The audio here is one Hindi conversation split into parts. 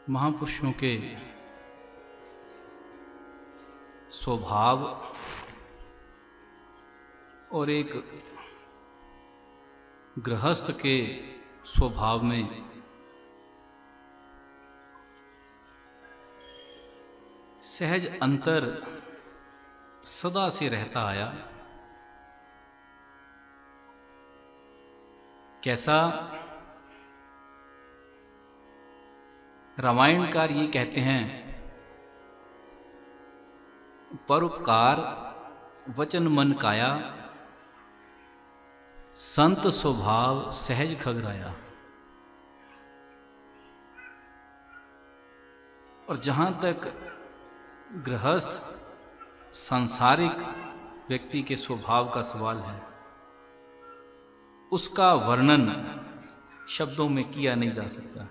महापुरुषों के स्वभाव और एक गृहस्थ के स्वभाव में सहज अंतर सदा से रहता आया। कैसा? रामायणकार ये कहते हैं, परोपकार वचन मन काया, संत स्वभाव सहज खगराया। और जहां तक गृहस्थ सांसारिक व्यक्ति के स्वभाव का सवाल है, उसका वर्णन शब्दों में किया नहीं जा सकता,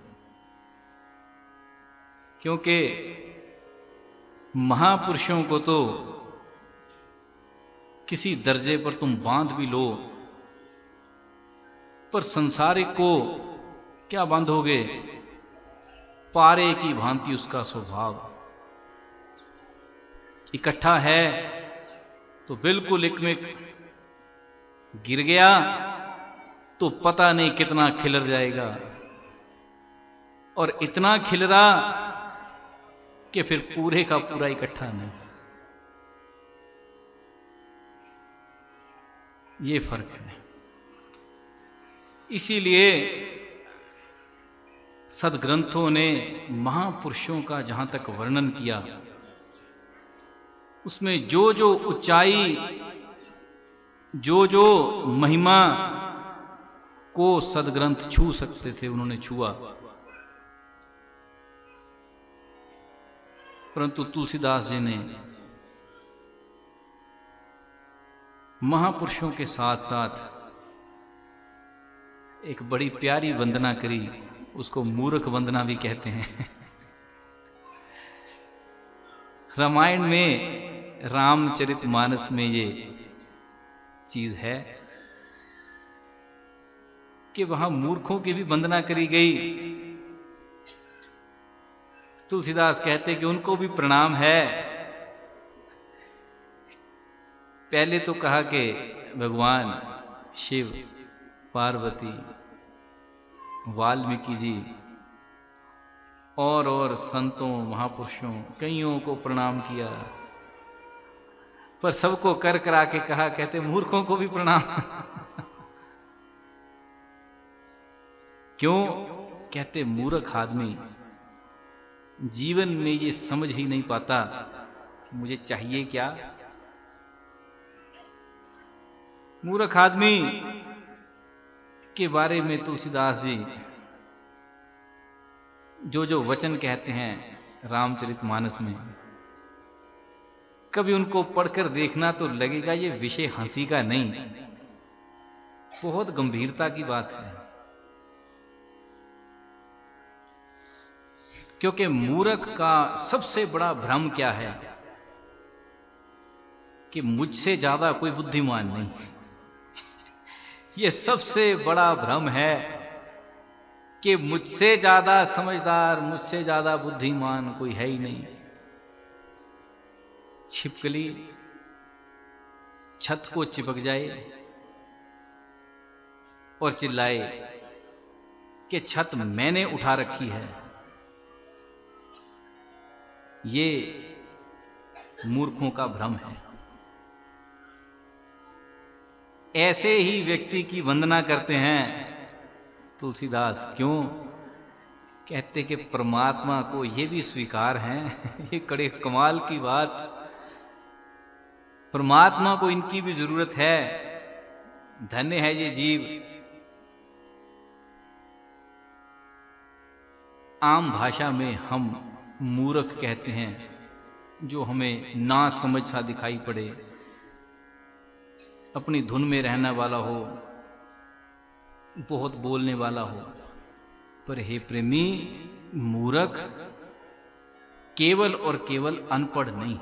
क्योंकि महापुरुषों को तो किसी दर्जे पर तुम बांध भी लो, पर संसारिक को क्या बांधोगे? पारे की भांति उसका स्वभाव इकट्ठा है तो बिल्कुल एकमेक, गिर गया तो पता नहीं कितना खिलर जाएगा, और इतना खिलरा कि फिर पूरे का पूरा इकट्ठा नहीं। ये फर्क है। इसीलिए सदग्रंथों ने महापुरुषों का जहां तक वर्णन किया, उसमें जो जो ऊंचाई, जो जो महिमा को सदग्रंथ छू सकते थे, उन्होंने छुआ। परंतु तुलसीदास जी ने महापुरुषों के साथ साथ एक बड़ी प्यारी वंदना करी, उसको मूर्ख वंदना भी कहते हैं। रामायण में, रामचरितमानस में ये चीज है कि वहां मूर्खों की भी वंदना करी गई। तुलसीदास कहते कि उनको भी प्रणाम है। पहले तो कहा कि भगवान शिव, पार्वती, वाल्मीकि जी और संतों, महापुरुषों, कईयों को प्रणाम किया, पर सबको कर करा के कहा, कहते मूर्खों को भी प्रणाम। क्यों? कहते मूर्ख आदमी जीवन में ये समझ ही नहीं पाता कि मुझे चाहिए क्या। मूर्ख आदमी के बारे में तुलसीदास जी जो जो वचन कहते हैं रामचरितमानस में, कभी उनको पढ़कर देखना तो लगेगा ये विषय हंसी का नहीं, बहुत गंभीरता की बात है। क्योंकि मूर्ख का सबसे बड़ा भ्रम क्या है कि मुझसे ज्यादा कोई बुद्धिमान नहीं। यह सबसे बड़ा भ्रम है कि मुझसे ज्यादा समझदार, मुझसे ज्यादा बुद्धिमान कोई है ही नहीं। छिपकली छत को चिपक जाए और चिल्लाए कि छत मैंने उठा रखी है, ये मूर्खों का भ्रम है। ऐसे ही व्यक्ति की वंदना करते हैं तुलसीदास। क्यों? कहते कि परमात्मा को ये भी स्वीकार है। ये कड़े कमाल की बात, परमात्मा को इनकी भी जरूरत है। धन्य है ये जीव। आम भाषा में हम मूर्ख कहते हैं जो हमें ना समझ सा दिखाई पड़े, अपनी धुन में रहने वाला हो, बहुत बोलने वाला हो। पर हे प्रेमी, मूर्ख केवल और केवल अनपढ़ नहीं,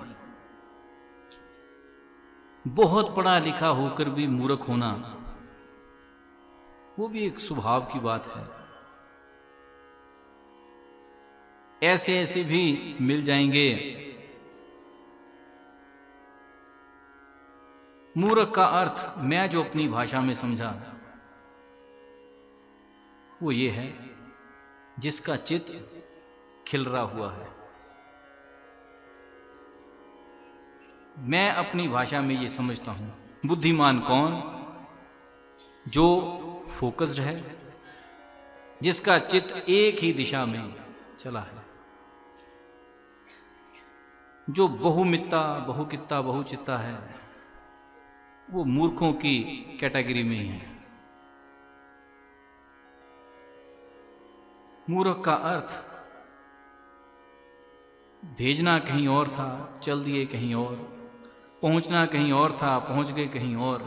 बहुत पढ़ा लिखा होकर भी मूर्ख होना, वो भी एक स्वभाव की बात है। ऐसे ऐसे भी मिल जाएंगे। मूर्ख का अर्थ मैं जो अपनी भाषा में समझा वो ये है जिसका चित्त खिल रहा हुआ है। मैं अपनी भाषा में ये समझता हूं। बुद्धिमान कौन? जो फोकस्ड है, जिसका चित्त एक ही दिशा में चला है, जो बहुमित्ता बहुकित्ता बहुचित्ता है, वो मूर्खों की कैटेगरी में ही है। मूर्ख का अर्थ भेजना कहीं और था, चल दिए कहीं और, पहुंचना कहीं और था, पहुंच गए कहीं और,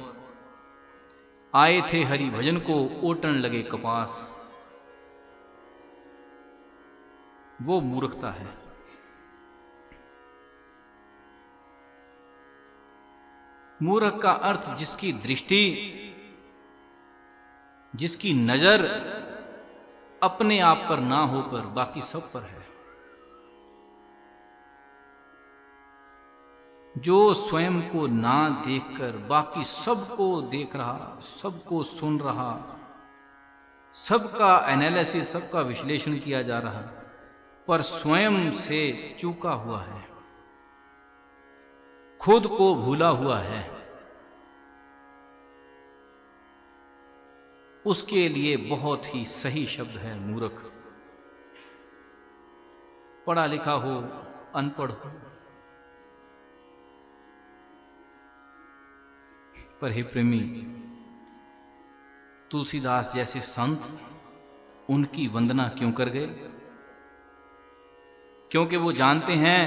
आए थे हरि भजन को, ओटन लगे कपास। वो मूर्खता है। मूर्ख का अर्थ जिसकी दृष्टि, जिसकी नजर अपने आप पर ना होकर बाकी सब पर है, जो स्वयं को ना देखकर बाकी सबको देख रहा, सबको सुन रहा, सबका एनालिसिस, सबका विश्लेषण किया जा रहा, पर स्वयं से चूका हुआ है, खुद को भूला हुआ है, उसके लिए बहुत ही सही शब्द है मूर्ख। पढ़ा लिखा हो, अनपढ़ हो, पर हे प्रेमी, तुलसीदास जैसे संत उनकी वंदना क्यों कर गए? क्योंकि वो जानते हैं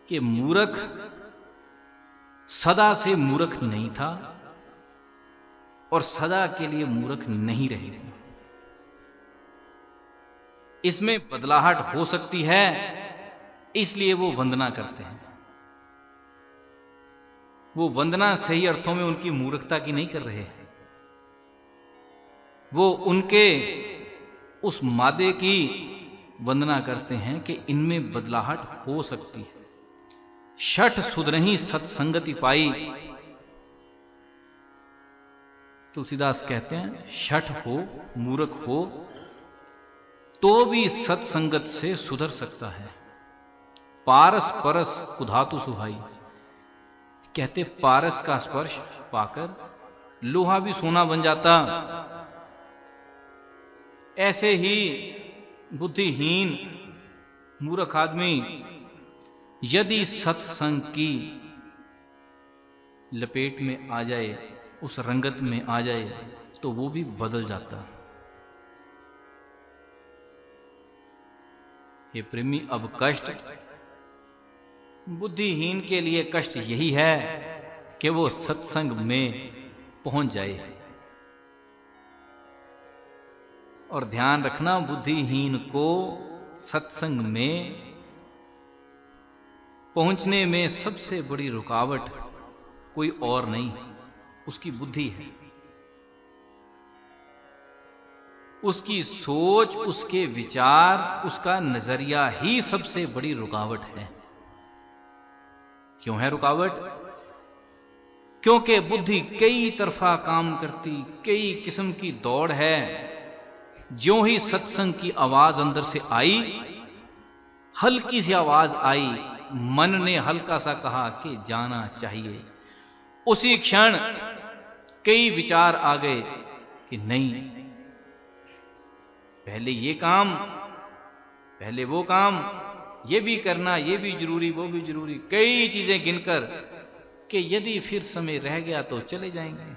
कि मूर्ख सदा से मूर्ख नहीं था और सदा के लिए मूर्ख नहीं रहेगा। इसमें बदलाहट हो सकती है, इसलिए वो वंदना करते हैं। वो वंदना सही अर्थों में उनकी मूर्खता की नहीं कर रहे हैं, वो उनके उस मादे की वंदना करते हैं कि इनमें बदलाहट हो सकती है। शठ सुधरही सत्संगति पाई। तुलसीदास कहते हैं शठ हो, मूर्ख हो, तो भी सत्संगत से सुधर सकता है। पारस परस कुधातु सुहाई। कहते पारस का स्पर्श पाकर लोहा भी सोना बन जाता। ऐसे ही बुद्धिहीन मूर्ख आदमी यदि सत्संग की लपेट में आ जाए, उस रंगत में आ जाए, तो वो भी बदल जाता। ये प्रेमी, अब कष्ट बुद्धिहीन के लिए कष्ट यही है कि वो सत्संग में पहुंच जाए। और ध्यान रखना, बुद्धिहीन को सत्संग में पहुंचने में सबसे बड़ी रुकावट कोई और नहीं, उसकी बुद्धि है, उसकी सोच, उसके विचार, उसका नजरिया ही सबसे बड़ी रुकावट है। क्यों है रुकावट? क्योंकि बुद्धि कई तरफा काम करती, कई किस्म की दौड़ है। ज्यों ही सत्संग की आवाज अंदर से आई, हल्की सी आवाज आई, मन ने हल्का सा कहा कि जाना चाहिए, उसी क्षण कई विचार आ गए कि नहीं, पहले ये काम, पहले वो काम, ये भी करना, ये भी जरूरी, वो भी जरूरी, कई चीजें गिनकर कि यदि फिर समय रह गया तो चले जाएंगे।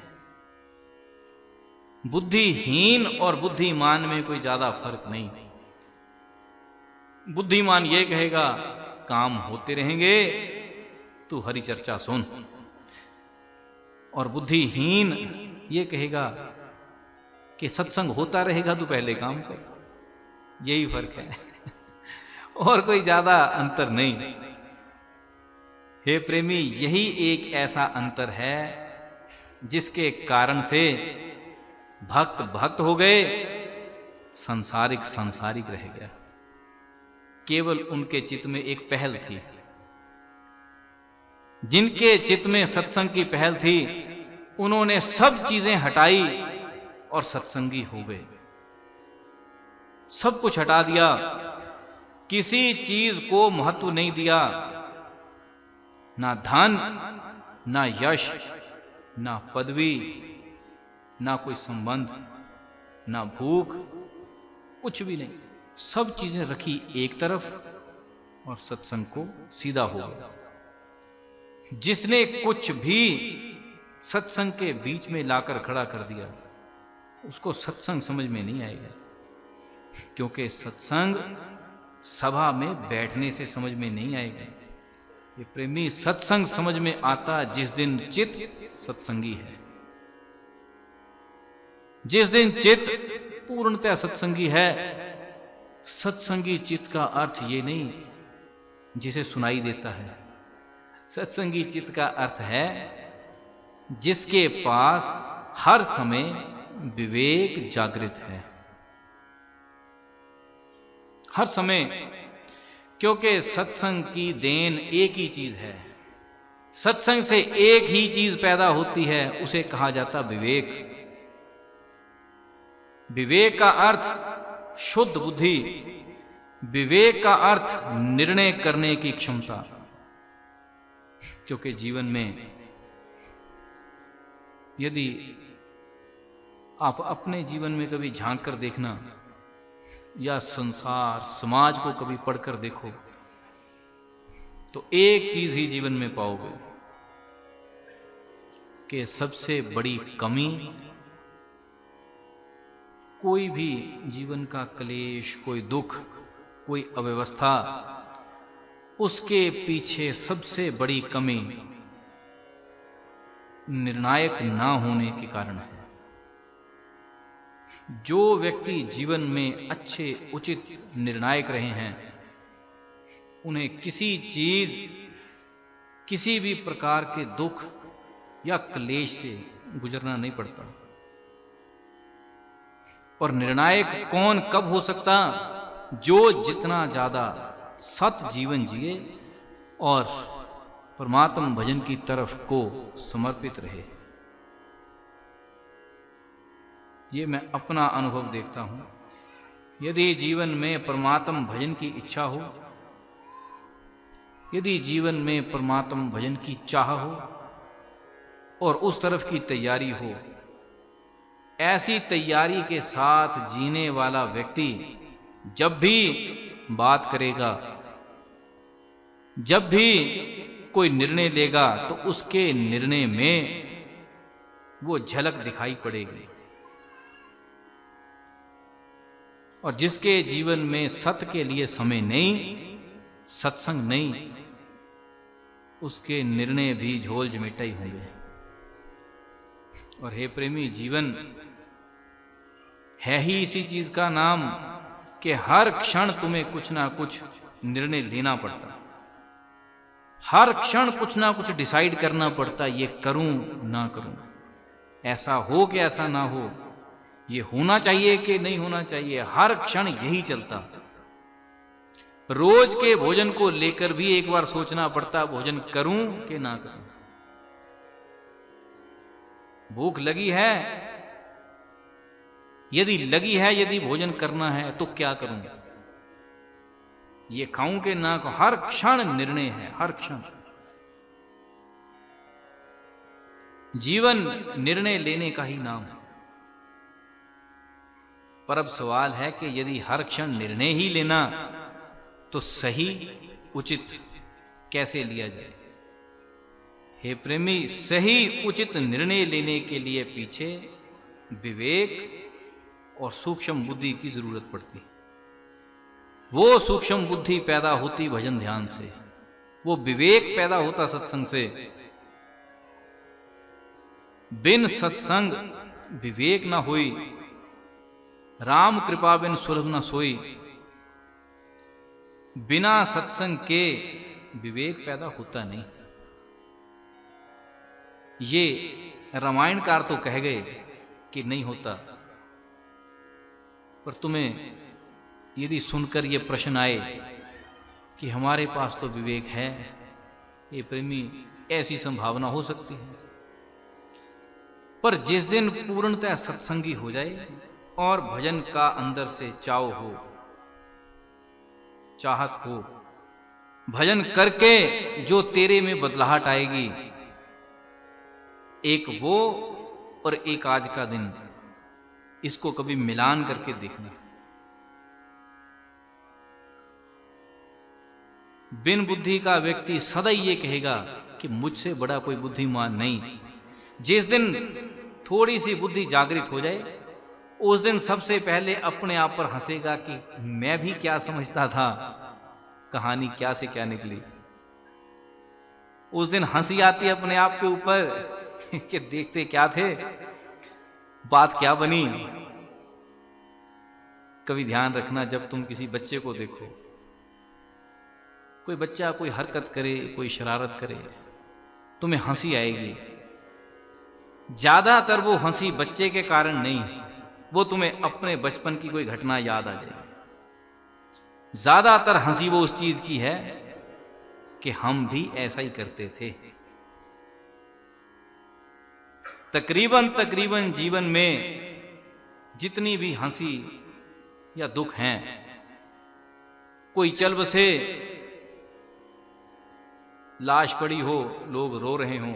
बुद्धिहीन और बुद्धिमान में कोई ज्यादा फर्क नहीं। बुद्धिमान ये कहेगा काम होते रहेंगे, तू हरि चर्चा सुन, और बुद्धिहीन ये कहेगा कि सत्संग होता रहेगा, तू पहले काम कर। यही फर्क है और कोई ज्यादा अंतर नहीं। हे प्रेमी, यही एक ऐसा अंतर है जिसके कारण से भक्त भक्त हो गए सांसारिक रह गया। केवल उनके चित्त में एक पहल थी। जिनके चित्त में सत्संग की पहल थी, उन्होंने सब चीजें हटाई और सत्संगी हो गए। सब कुछ हटा दिया, किसी चीज को महत्व नहीं दिया, ना धन, ना यश, ना पदवी, ना कोई संबंध, ना भूख, कुछ भी नहीं। सब चीजें रखी एक तरफ और सत्संग को सीधा हो गया। जिसने कुछ भी सत्संग के बीच में लाकर खड़ा कर दिया, उसको सत्संग समझ में नहीं आएगा। क्योंकि सत्संग सभा में बैठने से समझ में नहीं आएगा। ये प्रेमी, सत्संग समझ में आता जिस दिन चित्त सत्संगी है। जिस दिन चित्त पूर्णतः सत्संगी है। सत्संगी चित्त का अर्थ ये नहीं जिसे सुनाई देता है। सत्संगी चित्त का अर्थ है जिसके पास हर समय विवेक जागृत है। हर समय, क्योंकि सत्संग की देन एक ही चीज है। सत्संग से एक ही चीज पैदा होती है, उसे कहा जाता विवेक। विवेक का अर्थ शुद्ध बुद्धि, विवेक का अर्थ निर्णय करने की क्षमता। क्योंकि जीवन में यदि आप अपने जीवन में कभी झांक कर देखना, या संसार समाज को कभी पढ़कर देखो, तो एक चीज ही जीवन में पाओगे कि सबसे बड़ी कमी, कोई भी जीवन का क्लेश, कोई दुख, कोई अव्यवस्था, उसके पीछे सबसे बड़ी कमी निर्णायक ना होने के कारण है। जो व्यक्ति जीवन में अच्छे उचित निर्णायक रहे हैं, उन्हें किसी चीज, किसी भी प्रकार के दुख या क्लेश से गुजरना नहीं पड़ता। और निर्णायक कौन कब हो सकता? जो जितना ज्यादा सत जीवन जिए और परमात्मा भजन की तरफ को समर्पित रहे। ये मैं अपना अनुभव देखता हूं। यदि जीवन में परमात्मा भजन की इच्छा हो, यदि जीवन में परमात्मा भजन की चाह हो और उस तरफ की तैयारी हो, ऐसी तैयारी के साथ जीने वाला व्यक्ति जब भी बात करेगा, जब भी कोई निर्णय लेगा, तो उसके निर्णय में वो झलक दिखाई पड़ेगी। और जिसके जीवन में सत्य के लिए समय नहीं, सत्संग नहीं, उसके निर्णय भी झोल झमेटा ही होंगे। और हे प्रेमी, जीवन है ही इसी चीज का नाम कि हर क्षण तुम्हें कुछ ना कुछ निर्णय लेना पड़ता। हर क्षण कुछ ना कुछ डिसाइड करना पड़ता, ये करूं ना करूं, ऐसा हो कि ऐसा ना हो, ये होना चाहिए कि नहीं होना चाहिए। हर क्षण यही चलता। रोज के भोजन को लेकर भी एक बार सोचना पड़ता, भोजन करूं कि ना करूं। भूख लगी है, यदि लगी है, यदि भोजन करना है तो क्या करूं, ये खाऊं कि ना खाऊं। हर क्षण निर्णय है, हर क्षण। जीवन निर्णय लेने का ही नाम है। पर अब सवाल है कि यदि हर क्षण निर्णय ही लेना, तो सही उचित कैसे लिया जाए? हे प्रेमी, सही उचित निर्णय लेने के लिए पीछे विवेक और सूक्ष्म बुद्धि की जरूरत पड़ती। वो सूक्ष्म बुद्धि पैदा होती भजन ध्यान से, वो विवेक पैदा होता सत्संग से। बिन सत्संग विवेक ना हुई, राम कृपा बिन सुलभ न सोई। बिना सत्संग के विवेक पैदा होता नहीं। ये रामायणकार तो कह गए कि नहीं होता, पर तुम्हें यदि सुनकर यह प्रश्न आए कि हमारे पास तो विवेक है, ये प्रेमी, ऐसी संभावना हो सकती है, पर जिस दिन पूर्णतः सत्संगी हो जाए और भजन का अंदर से चाव हो, चाहत हो, भजन करके जो तेरे में बदलाहट आएगी, एक वो और एक आज का दिन, इसको कभी मिलान करके देखना। बिन बुद्धि का व्यक्ति सदा ये कहेगा कि मुझसे बड़ा कोई बुद्धिमान नहीं। जिस दिन थोड़ी सी बुद्धि जागृत हो जाए, उस दिन सबसे पहले अपने आप पर हंसेगा कि मैं भी क्या समझता था, कहानी क्या से क्या निकली। उस दिन हंसी आती अपने आप के ऊपर कि देखते क्या थे, बात क्या बनी। कभी ध्यान रखना, जब तुम किसी बच्चे को देखो, कोई बच्चा कोई हरकत करे, कोई शरारत करे, तुम्हें हंसी आएगी। ज्यादातर वो हंसी बच्चे के कारण नहीं, वो तुम्हें अपने बचपन की कोई घटना याद आ जाएगी। ज्यादातर हंसी वो उस चीज की है कि हम भी ऐसा ही करते थे। तकरीबन जीवन में जितनी भी हंसी या दुख हैं, कोई चल बसे, लाश पड़ी हो, लोग रो रहे हों,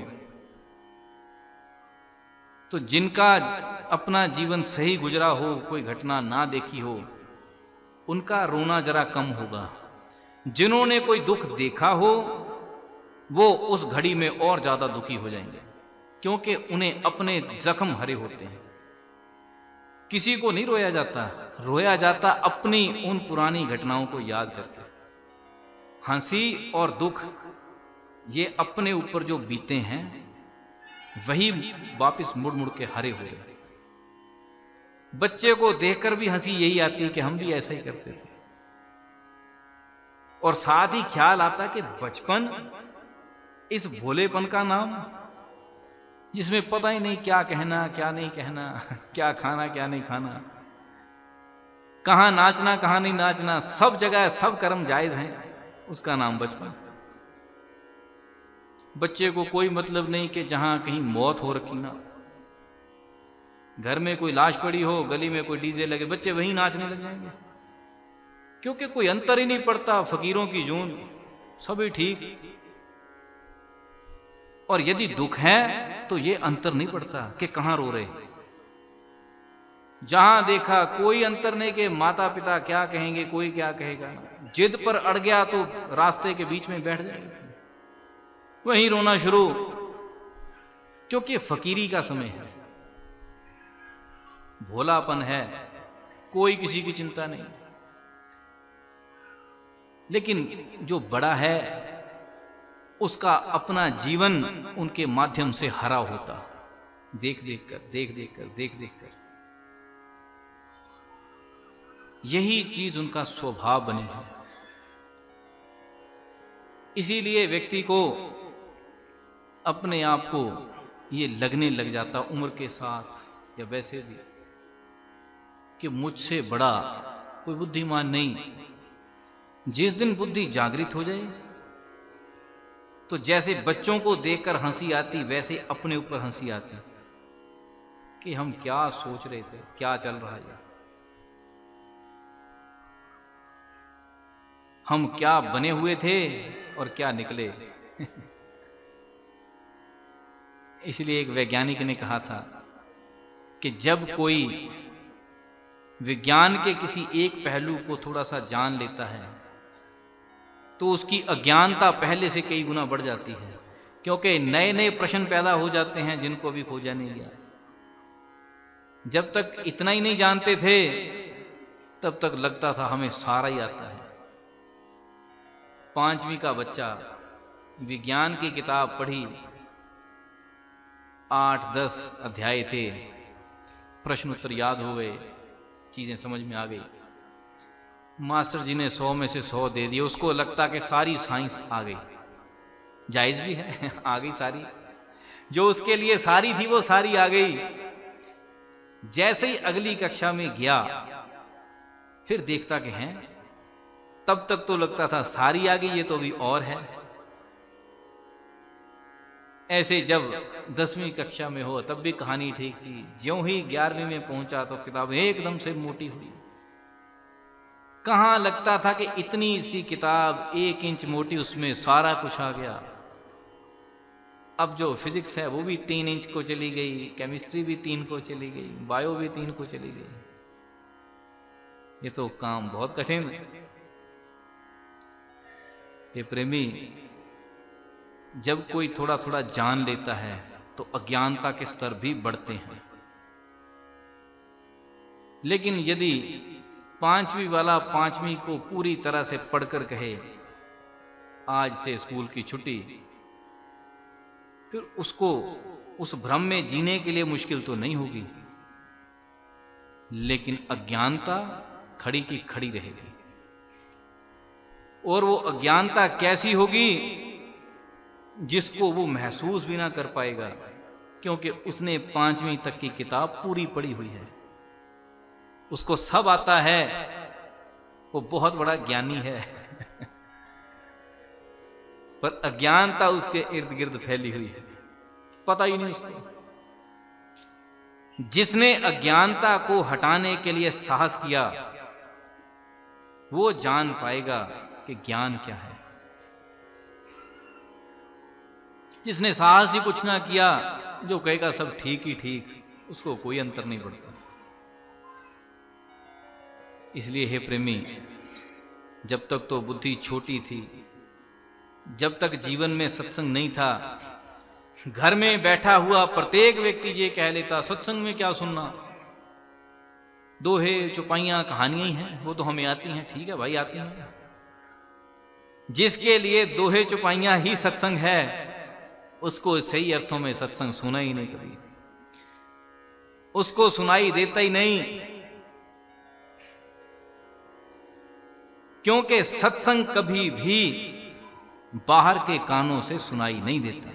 तो जिनका अपना जीवन सही गुजरा हो, कोई घटना ना देखी हो, उनका रोना जरा कम होगा। जिन्होंने कोई दुख देखा हो, वो उस घड़ी में और ज्यादा दुखी हो जाएंगे, क्योंकि उन्हें अपने जख्म हरे होते हैं। किसी को नहीं रोया जाता, रोया जाता अपनी उन पुरानी घटनाओं को याद करके। हंसी और दुख ये अपने ऊपर जो बीते हैं, वही वापस मुड़ मुड़ के हरे हो गए। बच्चे को देखकर भी हंसी यही आती है कि हम भी ऐसा ही करते थे, और साथ ही ख्याल आता कि बचपन, इस भोलेपन का नाम, जिसमें पता ही नहीं क्या कहना क्या नहीं कहना, क्या खाना क्या नहीं खाना, कहां नाचना कहां नहीं नाचना, सब जगह सब कर्म जायज हैं, उसका नाम बचपन। बच्चे को कोई मतलब नहीं कि जहां कहीं मौत हो रखी ना, घर में कोई लाश पड़ी हो, गली में कोई डीजे लगे, बच्चे वहीं नाचने लग जाएंगे, क्योंकि कोई अंतर ही नहीं पड़ता। फकीरों की जून, सभी ठीक। और यदि दुख है तो ये अंतर नहीं पड़ता कि कहां रो रहे, जहां देखा कोई अंतर नहीं कि माता पिता क्या कहेंगे, कोई क्या कहेगा। जिद पर अड़ गया तो रास्ते के बीच में बैठ जाएगा, वहीं रोना शुरू, क्योंकि फकीरी का समय है, भोलापन है, कोई किसी की चिंता नहीं। लेकिन जो बड़ा है, उसका अपना जीवन उनके माध्यम से हरा होता, देख देख कर। यही चीज उनका स्वभाव बनी है। इसीलिए व्यक्ति को अपने आप को ये लगने लग जाता उम्र के साथ या वैसे भी कि मुझसे बड़ा कोई बुद्धिमान नहीं। जिस दिन बुद्धि जागृत हो जाए, तो जैसे बच्चों को देखकर हंसी आती, वैसे अपने ऊपर हंसी आती कि हम क्या सोच रहे थे, क्या चल रहा है, हम क्या बने हुए थे और क्या निकले। इसलिए एक वैज्ञानिक ने कहा था कि जब कोई विज्ञान के किसी एक पहलू को थोड़ा सा जान लेता है, तो उसकी अज्ञानता पहले से कई गुना बढ़ जाती है, क्योंकि नए नए प्रश्न पैदा हो जाते हैं जिनको अभी खोजा नहीं गया। जब तक इतना ही नहीं जानते थे, तब तक लगता था हमें सारा ही आता है। 5वीं का बच्चा विज्ञान की किताब पढ़ी, 8-10 अध्याय थे, प्रश्न उत्तर याद हो गए, चीजें समझ में आ गई। मास्टर जी ने 100 में से 100 दे दिए, उसको लगता कि सारी साइंस आ गई। जायज भी है, आ गई सारी, जो उसके लिए सारी थी वो सारी आ गई। जैसे ही अगली कक्षा में गया, फिर देखता कि हैं, तब तक तो लगता था सारी आ गई, ये तो अभी और है। ऐसे जब 10वीं कक्षा में हो तब भी कहानी ठीक थी, ज्यों ही 11वीं में पहुंचा तो किताब एकदम से मोटी हुई। कहां लगता था कि इतनी सी किताब 1 इंच मोटी, उसमें सारा कुछ आ गया। अब जो फिजिक्स है वो भी 3 इंच को चली गई, केमिस्ट्री भी 3 को चली गई, बायो भी 3 को चली गई। ये तो काम बहुत कठिन है। ये प्रेमी, जब कोई थोड़ा थोड़ा जान लेता है तो अज्ञानता के स्तर भी बढ़ते हैं। लेकिन यदि 5वीं वाला 5वीं को पूरी तरह से पढ़कर कहे आज से स्कूल की छुट्टी, फिर उसको उस भ्रम में जीने के लिए मुश्किल तो नहीं होगी, लेकिन अज्ञानता खड़ी की खड़ी रहेगी। और वो अज्ञानता कैसी होगी, जिसको वो महसूस भी ना कर पाएगा, क्योंकि उसने 5वीं तक की किताब पूरी पढ़ी हुई है, उसको सब आता है, वो बहुत बड़ा ज्ञानी है। पर अज्ञानता उसके इर्द गिर्द फैली हुई है, पता ही नहीं उसको। जिसने अज्ञानता को हटाने के लिए साहस किया वो जान पाएगा कि ज्ञान क्या है। जिसने साहस ही कुछ ना किया, जो कहेगा सब ठीक ही ठीक, उसको कोई अंतर नहीं पड़ता। इसलिए हे प्रेमी, जब तक तो बुद्धि छोटी थी, जब तक जीवन में सत्संग नहीं था, घर में बैठा हुआ प्रत्येक व्यक्ति ये कह लेता सत्संग में क्या सुनना, दोहे चौपाइयां कहानियां ही हैं, वो तो हमें आती हैं। ठीक है भाई, आती हैं। जिसके लिए दोहे चौपाइयां ही सत्संग है, उसको सही अर्थों में सत्संग सुना ही नहीं कभी, उसको सुनाई देता ही नहीं। क्योंकि सत्संग कभी भी बाहर के कानों से सुनाई नहीं देता।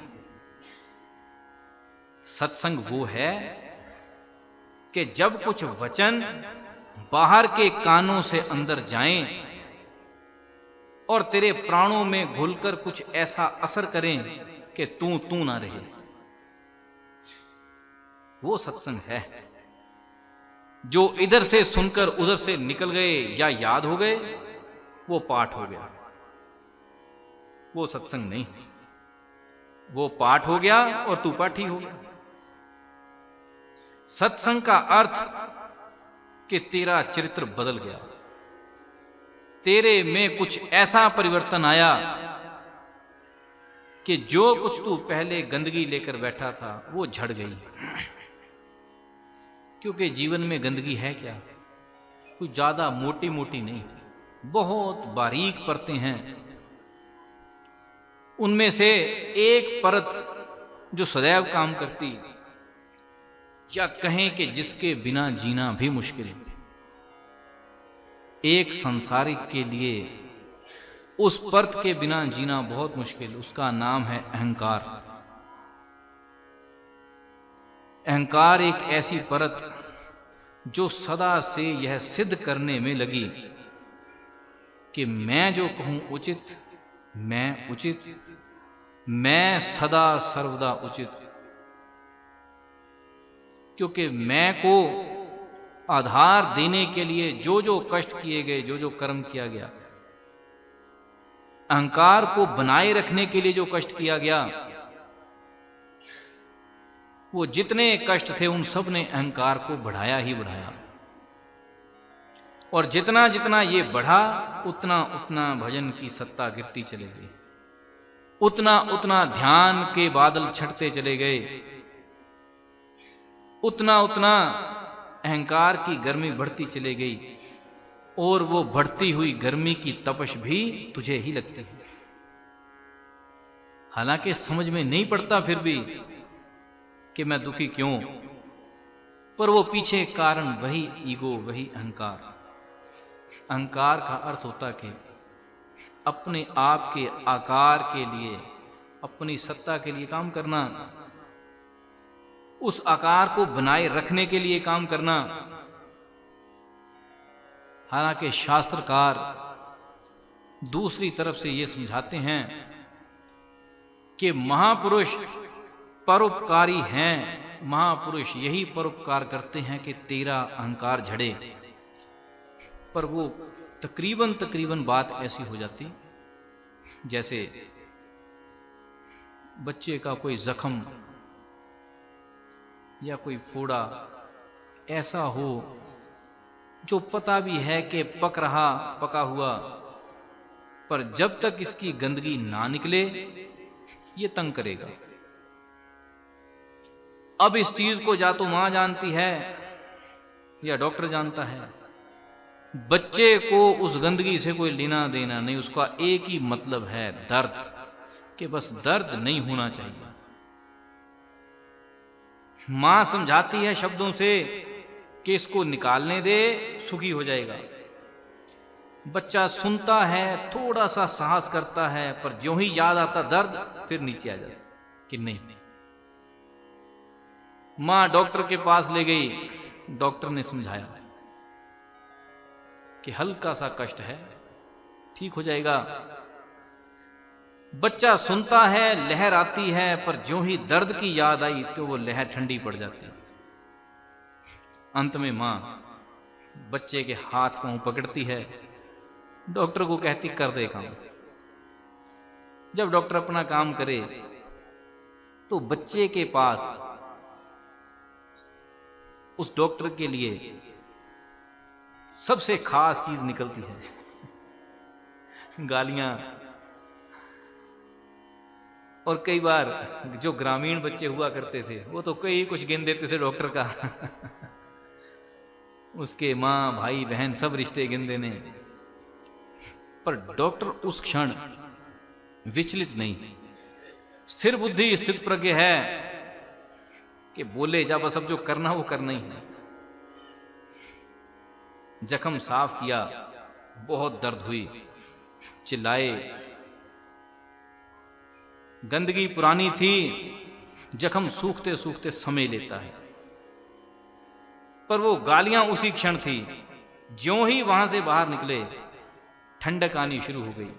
सत्संग वो है कि जब कुछ वचन बाहर के कानों से अंदर जाएं और तेरे प्राणों में घुलकर कुछ ऐसा असर करें कि तू तू ना रहे, वो सत्संग है। जो इधर से सुनकर उधर से निकल गए या याद हो गए, वो पाठ हो गया, वो सत्संग नहीं। वो पाठ हो गया और तू पाठी हो गया। सत्संग का अर्थ कि तेरा चरित्र बदल गया, तेरे में कुछ ऐसा परिवर्तन आया कि जो कुछ तू पहले गंदगी लेकर बैठा था वो झड़ गई। क्योंकि जीवन में गंदगी है क्या, कुछ ज्यादा मोटी मोटी नहीं, बहुत बारीक परतें हैं। उनमें से एक परत जो सदैव काम करती, या कहें कि जिसके बिना जीना भी मुश्किल, एक संसारिक के लिए उस परत के बिना जीना बहुत मुश्किल, उसका नाम है अहंकार। अहंकार एक ऐसी परत जो सदा से यह सिद्ध करने में लगी कि मैं जो कहूं उचित, मैं उचित, मैं सदा सर्वदा उचित। क्योंकि मैं को आधार देने के लिए जो जो कष्ट किए गए, जो जो कर्म किया गया, अहंकार को बनाए रखने के लिए जो कष्ट किया गया, वो जितने कष्ट थे उन सब ने अहंकार को बढ़ाया ही बढ़ाया। और जितना जितना ये बढ़ा, उतना उतना भजन की सत्ता गिरती चली गई, उतना उतना ध्यान के बादल छटते चले गए, उतना उतना अहंकार की गर्मी बढ़ती चली गई। और वो बढ़ती हुई गर्मी की तपश भी तुझे ही लगती है, हालांकि समझ में नहीं पड़ता फिर भी कि मैं दुखी क्यों, पर वो पीछे कारण वही ईगो, वही अहंकार। अहंकार का अर्थ होता कि अपने आप के आकार के लिए, अपनी सत्ता के लिए काम करना, उस आकार को बनाए रखने के लिए काम करना। हालांकि शास्त्रकार दूसरी तरफ से ये समझाते हैं कि महापुरुष परोपकारी हैं, महापुरुष यही परोपकार करते हैं कि तेरा अहंकार झड़े। पर वो तकरीबन बात ऐसी हो जाती जैसे बच्चे का कोई जख्म या कोई फोड़ा ऐसा हो जो पता भी है कि पक रहा पका हुआ, पर जब तक इसकी गंदगी ना निकले ये तंग करेगा। अब इस चीज को या तो मां जानती है या डॉक्टर जानता है, बच्चे को उस गंदगी से कोई लेना देना नहीं, उसका एक ही मतलब है दर्द, कि बस दर्द नहीं होना चाहिए। मां समझाती है शब्दों से कि इसको निकालने दे, सुखी हो जाएगा। बच्चा सुनता है, थोड़ा सा साहस करता है, पर ज्यों ही याद आता दर्द फिर नीचे आ जाता कि नहीं। मां डॉक्टर के पास ले गई, डॉक्टर ने समझाया कि हल्का सा कष्ट है, ठीक हो जाएगा। बच्चा सुनता है, लहर आती है, पर ज्यों ही दर्द की याद आई तो वो लहर ठंडी पड़ जाती। अंत में मां बच्चे के हाथ पांव पकड़ती है, डॉक्टर को कहती कर दे काम। जब डॉक्टर अपना काम करे तो बच्चे के पास उस डॉक्टर के लिए सबसे खास चीज निकलती है, गालियां। और कई बार जो ग्रामीण बच्चे हुआ करते थे वो तो कई कुछ गिन देते थे डॉक्टर का उसके मां भाई बहन सब रिश्ते गिन देने, पर डॉक्टर उस क्षण विचलित नहीं, स्थिर बुद्धि स्थित प्रज्ञ है कि बोले जा, बस अब जो करना वो करना ही है। जख्म साफ किया, बहुत दर्द हुई, चिल्लाए। गंदगी पुरानी थी, जख्म सूखते सूखते समय लेता है, पर वो गालियां उसी क्षण थी। ज्यों ही वहां से बाहर निकले ठंडक आनी शुरू हो गई।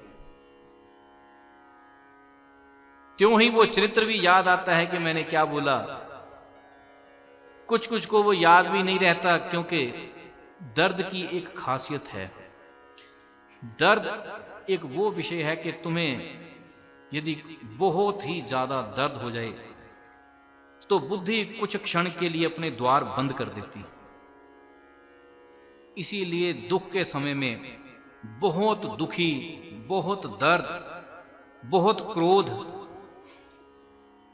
त्यों ही वो चरित्र भी याद आता है कि मैंने क्या बोला। कुछ कुछ को वो याद भी नहीं रहता, क्योंकि दर्द की एक खासियत है। दर्द एक वो विषय है कि तुम्हें यदि बहुत ही ज्यादा दर्द हो जाए तो बुद्धि कुछ क्षण के लिए अपने द्वार बंद कर देती। इसीलिए दुख के समय में बहुत दुखी, बहुत दर्द, बहुत क्रोध,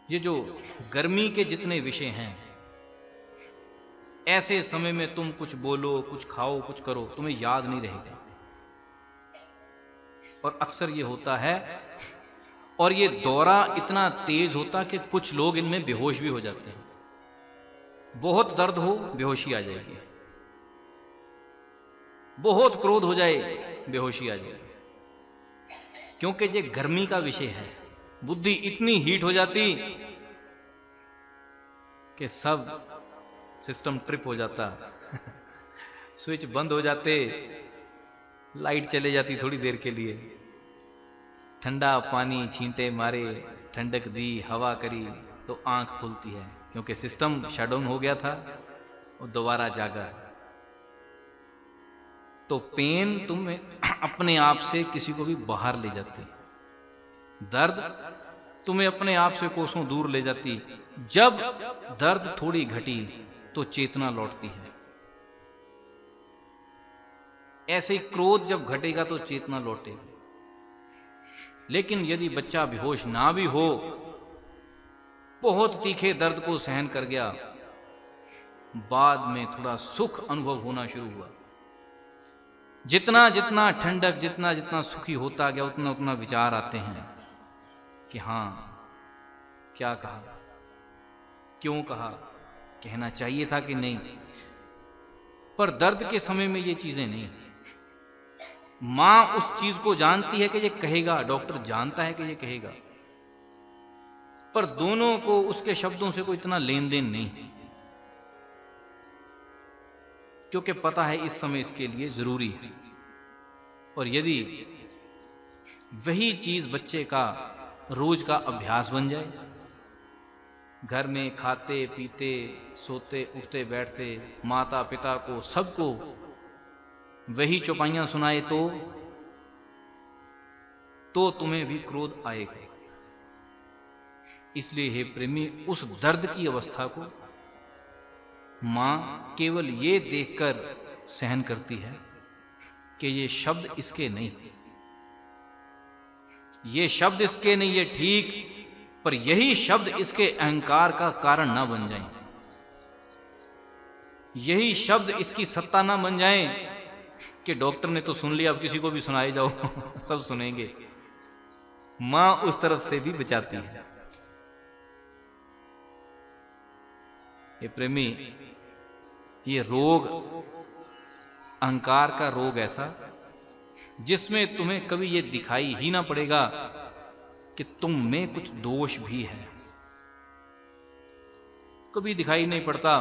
ये जो गर्मी के जितने विषय हैं, ऐसे समय में तुम कुछ बोलो, कुछ खाओ, कुछ करो, तुम्हें याद नहीं रहेगा। और अक्सर ये होता है, और ये दौरा इतना तेज होता कि कुछ लोग इनमें बेहोश भी हो जाते हैं। बहुत दर्द हो, बेहोशी आ जाएगी। बहुत क्रोध हो जाए, बेहोशी आ जाएगी, क्योंकि ये गर्मी का विषय है। बुद्धि इतनी हीट हो जाती कि सब सिस्टम ट्रिप हो जाता स्विच बंद हो जाते, लाइट चले जाती थोड़ी देर के लिए, ठंडा पानी छींटे मारे, ठंडक दी, हवा करी तो आंख खुलती है, क्योंकि सिस्टम शटडाउन हो गया था और दोबारा जागा। तो पेन तुम अपने आप से किसी को भी बाहर ले जाती, दर्द तुम्हें अपने आप से कोसों दूर ले जाती। जब दर्द थोड़ी घटी तो चेतना लौटती है। ऐसे ही क्रोध जब घटेगा तो चेतना लौटेगी। लेकिन यदि बच्चा बेहोश ना भी हो, बहुत तीखे दर्द को सहन कर गया, बाद में थोड़ा सुख अनुभव होना शुरू हुआ। जितना जितना ठंडक, जितना जितना सुखी होता गया, उतना उतना विचार आते हैं कि हां, क्या कहा, क्यों कहा, कहना चाहिए था कि नहीं। पर दर्द के समय में ये चीजें नहीं। मां उस चीज को जानती है कि ये कहेगा, डॉक्टर जानता है कि ये कहेगा, पर दोनों को उसके शब्दों से कोई इतना लेन देन नहीं, क्योंकि पता है इस समय इसके लिए जरूरी है। और यदि वही चीज बच्चे का रोज का अभ्यास बन जाए, घर में खाते पीते सोते उठते बैठते माता पिता को सबको वही चौपाइयां सुनाए तो तुम्हें भी क्रोध आएगा। इसलिए हे प्रेमी, उस दर्द की अवस्था को मां केवल ये देखकर सहन करती है कि ये शब्द इसके नहीं, ये शब्द इसके नहीं, ये ठीक, पर यही शब्द इसके अहंकार का कारण ना बन जाएं, यही शब्द इसकी सत्ता ना बन जाएं कि डॉक्टर ने तो सुन लिया, अब किसी को भी सुनाए जाओ सब सुनेंगे। मां उस तरफ से भी बचाती है। ये प्रेमी, ये रोग, अहंकार का रोग ऐसा जिसमें तुम्हें कभी ये दिखाई ही ना पड़ेगा कि तुम में कुछ दोष भी है, कभी दिखाई नहीं पड़ता।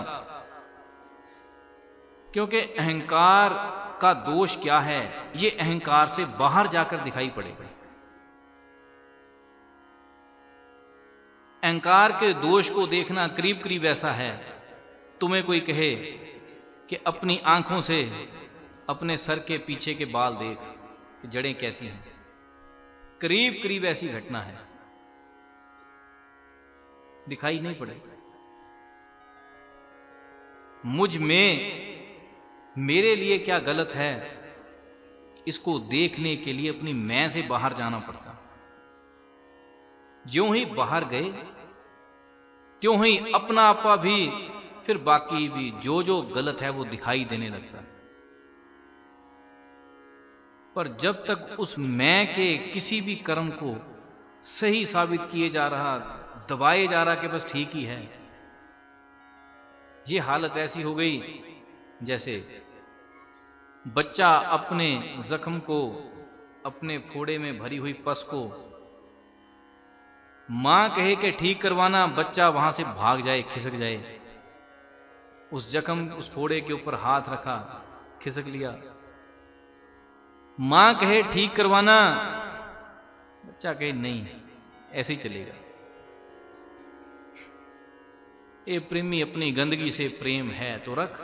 क्योंकि अहंकार का दोष क्या है, ये अहंकार से बाहर जाकर दिखाई पड़ेगा। अहंकार के दोष को देखना करीब करीब ऐसा है, तुम्हें कोई कहे कि अपनी आंखों से अपने सर के पीछे के बाल देख कि जड़ें कैसी हैं, करीब करीब ऐसी घटना है, दिखाई नहीं पड़े। मुझ में मेरे लिए क्या गलत है, इसको देखने के लिए अपनी मैं से बाहर जाना पड़ता। ज्यों ही बाहर गए त्यों ही अपना आपा भी फिर बाकी भी जो जो गलत है वो दिखाई देने लगता। पर जब तक उस मैं के किसी भी कर्म को सही साबित किए जा रहा, दबाए जा रहा कि बस ठीक ही है, ये हालत ऐसी हो गई जैसे बच्चा अपने जख्म को, अपने फोड़े में भरी हुई पस को मां कहे कि ठीक करवाना, बच्चा वहां से भाग जाए, खिसक जाए। उस जख्म, उस फोड़े के ऊपर हाथ रखा, खिसक लिया। मां कहे ठीक करवाना, बच्चा कहे नहीं, ऐसे ही चलेगा। ए प्रेमी, अपनी गंदगी से प्रेम है तो रख,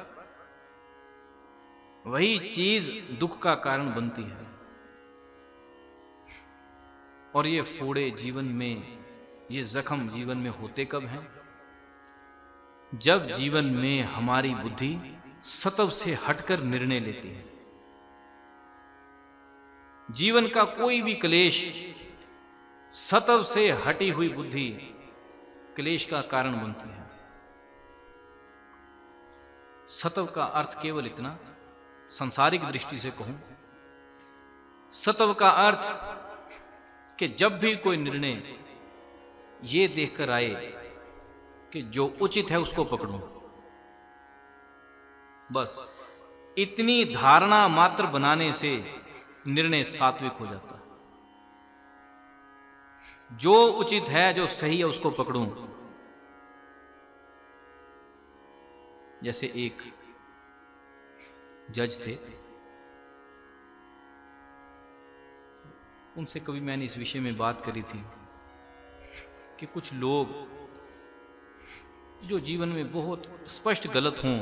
वही चीज दुख का कारण बनती है। और ये फोड़े जीवन में, ये जख्म जीवन में होते कब हैं? जब जीवन में हमारी बुद्धि सत्व से हटकर निर्णय लेती है। जीवन का कोई भी क्लेश सत्व से हटी हुई बुद्धि क्लेश का कारण बनती है। सत्व का अर्थ केवल इतना, सांसारिक दृष्टि से कहूं, सत्व का अर्थ कि जब भी कोई निर्णय ये देखकर आए कि जो उचित है उसको पकड़ूं, बस इतनी धारणा मात्र बनाने से निर्णय सात्विक हो जाता है। जो उचित है, जो सही है, उसको पकड़ूं। जैसे एक जज थे, उनसे कभी मैंने इस विषय में बात करी थी कि कुछ लोग जो जीवन में बहुत स्पष्ट गलत हों,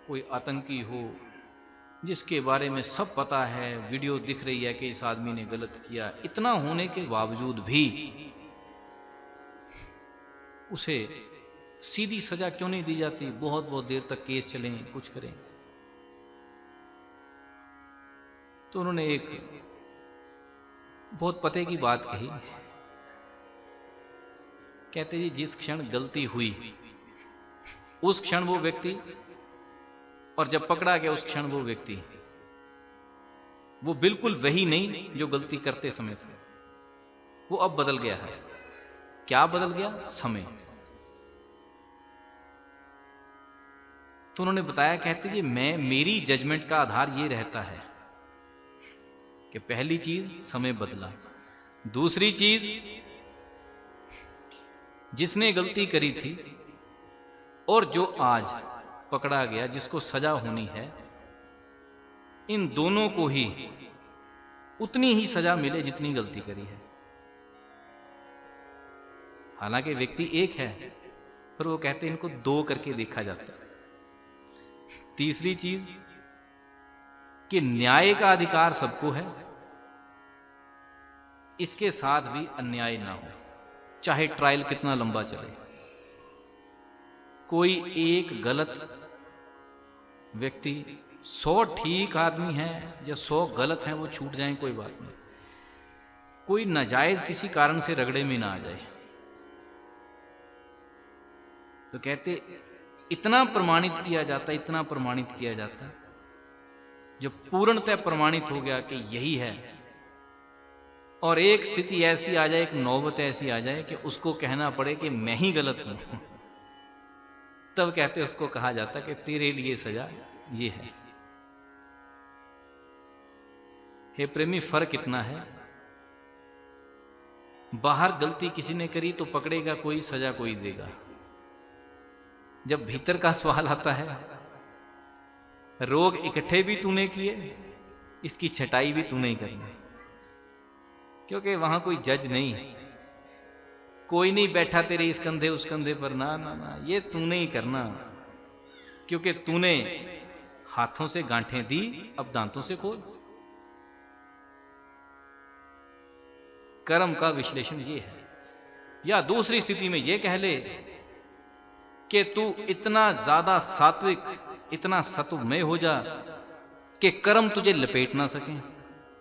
कोई आतंकी हो जिसके बारे में सब पता है, वीडियो दिख रही है कि इस आदमी ने गलत किया, इतना होने के बावजूद भी उसे सीधी सजा क्यों नहीं दी जाती? बहुत बहुत देर तक केस चलें, कुछ करें। तो उन्होंने एक बहुत पते की बात कही। कहते जी, जिस क्षण गलती हुई उस क्षण वो व्यक्ति, और जब पकड़ा गया उस क्षण वो व्यक्ति, वो बिल्कुल वही नहीं जो गलती करते समय था। वो अब बदल गया है। क्या बदल गया? समय। तो उन्होंने बताया, कहते जी, मेरी जजमेंट का आधार ये रहता है कि पहली चीज समय बदला, दूसरी चीज जिसने गलती करी थी और जो आज पकड़ा गया, जिसको सजा होनी है, इन दोनों को ही उतनी ही सजा मिले जितनी गलती करी है। हालांकि व्यक्ति एक है, पर वो कहते हैं इनको दो करके देखा जाता है। तीसरी चीज कि न्याय का अधिकार सबको है, इसके साथ भी अन्याय ना हो, चाहे ट्रायल कितना लंबा चले। कोई एक गलत व्यक्ति, 100 ठीक आदमी है या 100 गलत हैं, वो छूट जाएं कोई बात नहीं, कोई नाजायज किसी कारण से रगड़े में ना आ जाए। तो कहते इतना प्रमाणित किया जाता, इतना प्रमाणित किया जाता, जब पूर्णतः प्रमाणित हो गया कि यही है, और एक स्थिति ऐसी आ जाए, एक नौबत ऐसी आ जाए कि उसको कहना पड़े कि मैं ही गलत हूं, तब कहते उसको कहा जाता कि तेरे लिए सजा ये है। हे प्रेमी, फर्क इतना है, बाहर गलती किसी ने करी तो पकड़ेगा कोई, सजा कोई देगा। जब भीतर का सवाल आता है, रोग इकट्ठे भी तूने किए, इसकी छटाई भी तूने ही करनी, क्योंकि वहां कोई जज नहीं, कोई नहीं बैठा तेरे इस कंधे उस कंधे पर, ना ना ना, ये तूने ही करना, क्योंकि तूने हाथों से गांठें दी, अब दांतों से खोल। कर्म का विश्लेषण ये है। या दूसरी स्थिति में ये कह ले कि तू इतना ज्यादा सात्विक, इतना सत्वमय हो जा कि कर्म तुझे लपेट ना सके,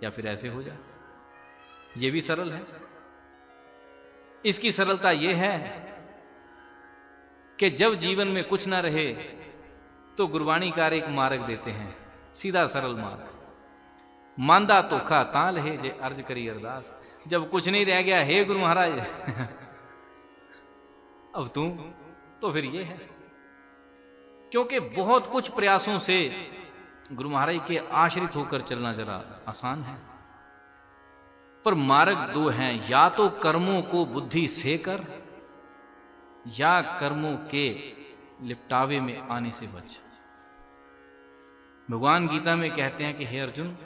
या फिर ऐसे हो जा, यह भी सरल है। इसकी सरलता यह है कि जब जीवन में कुछ ना रहे तो गुरबाणीकार एक मार्ग देते हैं, सीधा सरल मार्ग, मांदा तोखा ताल है जे अर्ज करी अरदास। जब कुछ नहीं रह गया, हे गुरु महाराज अब तू, तो फिर ये है, क्योंकि बहुत कुछ प्रयासों से गुरु महाराज के आश्रित होकर चलना जरा आसान है, पर मार्ग दो हैं, या तो कर्मों को बुद्धि से कर, या कर्मों के लिपटावे में आने से बच। भगवान गीता में कहते हैं कि हे अर्जुन,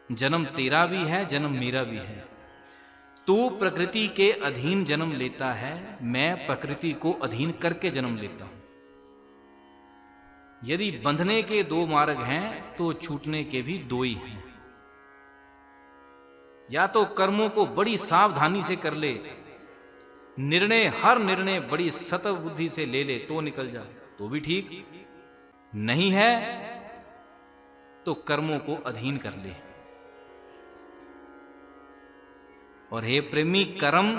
जन्म तेरा भी है, जन्म मेरा भी है, तू प्रकृति के अधीन जन्म लेता है, मैं प्रकृति को अधीन करके जन्म लेता हूं। यदि बंधने के दो मार्ग हैं तो छूटने के भी दो ही हैं। या तो कर्मों को बड़ी सावधानी से कर ले, निर्णय, हर निर्णय बड़ी सतव बुद्धि से ले ले तो निकल जा, तो भी ठीक नहीं है तो कर्मों को अधीन कर ले। और हे प्रेमी, कर्म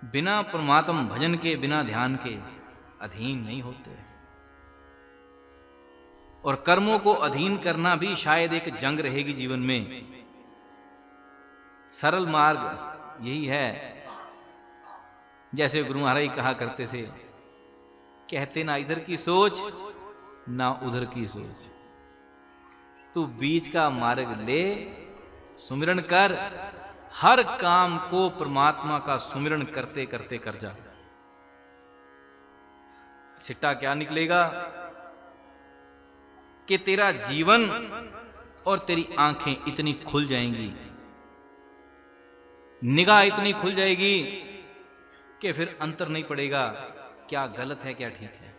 बिना परमात्म भजन के, बिना ध्यान के अधीन नहीं होते, और कर्मों को अधीन करना भी शायद एक जंग रहेगी जीवन में। सरल मार्ग यही है, जैसे गुरु महाराज कहा करते थे, कहते ना इधर की सोच ना उधर की सोच, तू बीच का मार्ग ले, सुमिरन कर, हर काम को परमात्मा का सुमिरन करते करते कर जा। सिट्टा क्या निकलेगा कि तेरा जीवन और तेरी आंखें इतनी खुल जाएंगी, निगाह इतनी खुल जाएगी कि फिर अंतर नहीं पड़ेगा क्या गलत है क्या ठीक है।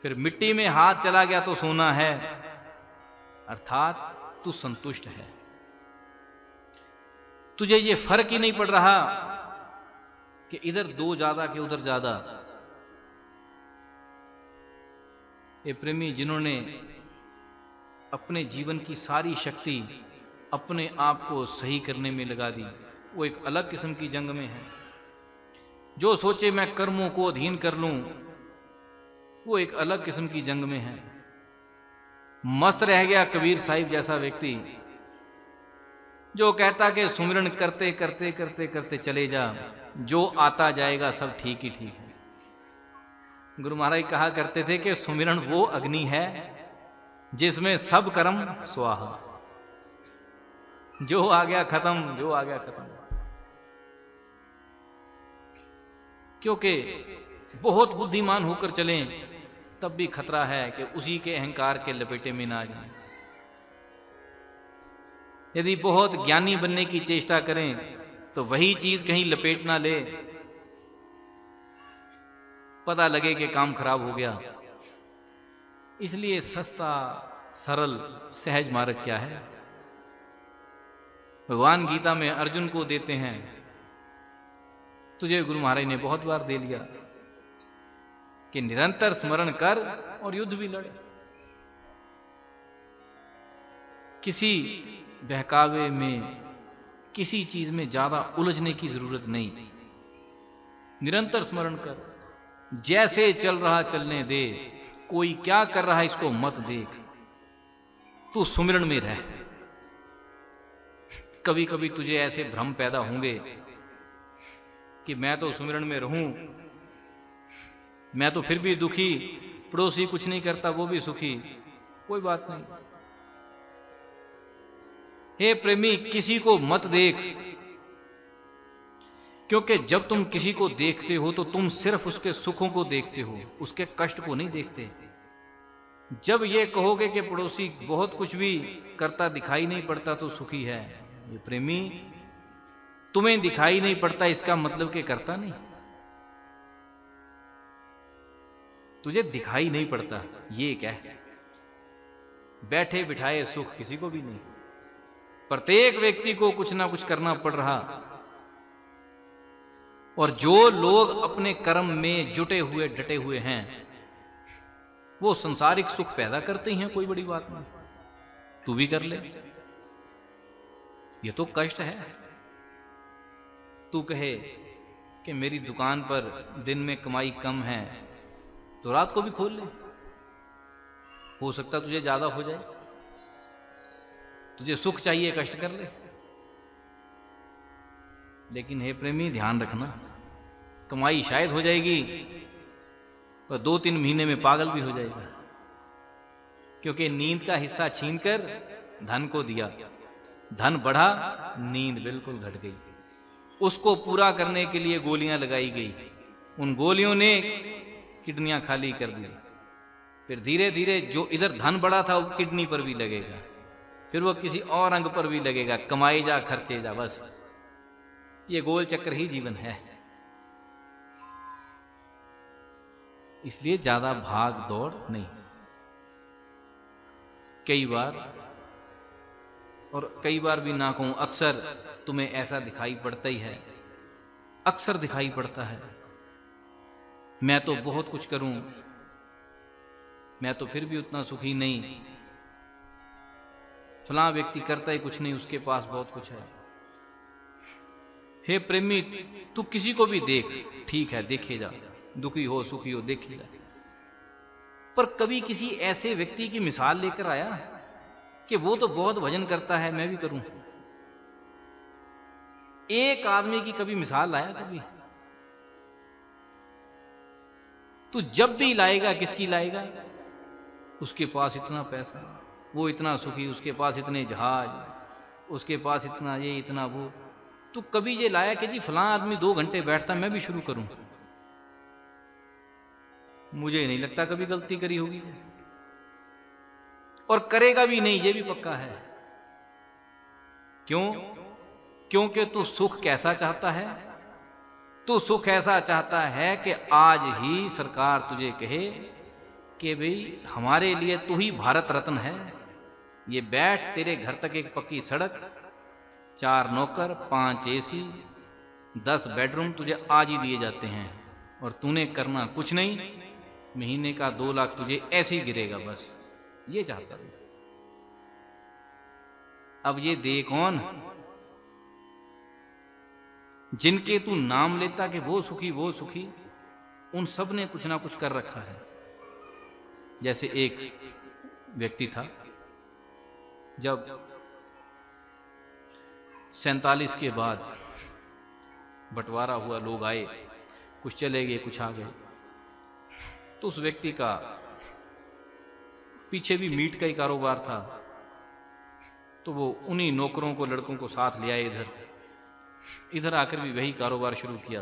फिर मिट्टी में हाथ चला गया तो सोना है, अर्थात तू संतुष्ट है, तुझे ये फर्क ही नहीं पड़ रहा कि इधर दो ज्यादा कि उधर ज्यादा। ये प्रेमी, जिन्होंने अपने जीवन की सारी शक्ति अपने आप को सही करने में लगा दी, वो एक अलग किस्म की जंग में है। जो सोचे मैं कर्मों को अधीन कर लूं, वो एक अलग किस्म की जंग में है। मस्त रह गया कबीर साहिब जैसा व्यक्ति, जो कहता कि सुमिरन करते करते करते करते चले जा, जो आता जाएगा सब ठीक ही ठीक है। गुरु महाराज कहा करते थे कि सुमिरन वो अग्नि है जिसमें सब कर्म स्वाहा, जो आ गया खत्म, जो आ गया खत्म। क्योंकि बहुत बुद्धिमान होकर चलें तब भी खतरा है कि उसी के अहंकार के लपेटे में ना आ जाएं। यदि बहुत ज्ञानी बनने की चेष्टा करें तो वही चीज कहीं लपेट ना ले, पता लगे कि काम खराब हो गया। इसलिए सस्ता सरल सहज मार्ग क्या है? भगवान गीता में अर्जुन को देते हैं, तुझे गुरु महाराज ने बहुत बार दे लिया कि निरंतर स्मरण कर और युद्ध भी लड़। किसी बहकावे में, किसी चीज में ज्यादा उलझने की जरूरत नहीं। निरंतर स्मरण कर, जैसे चल रहा चलने दे, कोई क्या कर रहा है इसको मत देख, तू सुमिरन में रह। कभी कभी तुझे ऐसे भ्रम पैदा होंगे कि मैं तो सुमिरन में रहूं, मैं तो फिर भी दुखी, पड़ोसी कुछ नहीं करता वो भी सुखी। कोई बात नहीं। हे प्रेमी, किसी को मत देख, क्योंकि जब तुम किसी को देखते हो तो तुम सिर्फ उसके सुखों को देखते हो, उसके कष्ट को नहीं देखते। जब ये कहोगे कि पड़ोसी बहुत कुछ भी करता दिखाई नहीं पड़ता तो सुखी है, ये प्रेमी, तुम्हें दिखाई नहीं पड़ता इसका मतलब कि करता नहीं। तुझे दिखाई नहीं पड़ता ये क्या है? बैठे बिठाए सुख किसी को भी नहीं। प्रत्येक व्यक्ति को कुछ ना कुछ करना पड़ रहा। और जो लोग अपने कर्म में जुटे हुए डटे हुए हैं वो संसारिक सुख पैदा करते ही हैं, कोई बड़ी बात नहीं। तू भी कर ले, ये तो कष्ट है। तू कहे कि मेरी दुकान पर दिन में कमाई कम है तो रात को भी खोल ले, हो सकता तुझे ज्यादा हो जाए। तुझे सुख चाहिए, कष्ट कर ले। लेकिन हे प्रेमी, ध्यान रखना, कमाई शायद हो जाएगी पर 2-3 महीने में पागल भी हो जाएगा, क्योंकि नींद का हिस्सा छीनकर धन को दिया। धन बढ़ा, नींद बिल्कुल घट गई। उसको पूरा करने के लिए गोलियां लगाई गई, उन गोलियों ने किडनियां खाली कर दी। फिर धीरे धीरे जो इधर धन बढ़ा था वो किडनी पर भी लगेगा, फिर वो किसी और अंग पर भी लगेगा। कमाई जा, खर्चे जा, बस ये गोल चक्कर ही जीवन है। इसलिए ज्यादा भाग दौड़ नहीं। कई बार, और कई बार भी ना कहूं, अक्सर तुम्हें ऐसा दिखाई पड़ता ही है, अक्सर दिखाई पड़ता है, मैं तो बहुत कुछ करूं, मैं तो फिर भी उतना सुखी नहीं। फलां व्यक्ति करता ही कुछ नहीं, उसके पास बहुत कुछ है। हे प्रेमी, तू किसी को भी देख, ठीक है, देखे जा, दुखी हो सुखी हो देखे जा, पर कभी किसी ऐसे व्यक्ति की मिसाल लेकर आया कि वो तो बहुत भजन करता है, मैं भी करूं। एक आदमी की कभी मिसाल लाया? कभी? तू जब भी लाएगा, किसकी लाएगा? उसके पास इतना पैसा, वो इतना सुखी, उसके पास इतने जहाज, उसके पास इतना ये इतना वो। तू कभी ये लाया कि जी फलां आदमी 2 घंटे बैठता, मैं भी शुरू करूं? मुझे नहीं लगता कभी गलती करी होगी, और करेगा भी नहीं, ये भी पक्का है। क्यों? क्योंकि तू सुख कैसा चाहता है? तू सुख ऐसा चाहता है कि आज ही सरकार तुझे कहे कि भाई हमारे लिए तू ही भारत रत्न है, ये बैठ, तेरे घर तक एक पक्की सड़क, 4 नौकर, 5 एसी, 10 बेडरूम तुझे आज ही दिए जाते हैं, और तूने करना कुछ नहीं, महीने का 2 लाख तुझे ऐसे ही गिरेगा, बस ये चाहता है। अब ये दे कौन? जिनके तू नाम लेता कि वो सुखी वो सुखी, उन सब ने कुछ ना कुछ कर रखा है। जैसे एक व्यक्ति था, जब 47 के बाद बंटवारा हुआ, लोग आए, कुछ चले गए कुछ आ गए, तो उस व्यक्ति का पीछे भी मीट का ही कारोबार था, तो वो उन्हीं नौकरों को, लड़कों को साथ ले आए, इधर आकर भी वही कारोबार शुरू किया।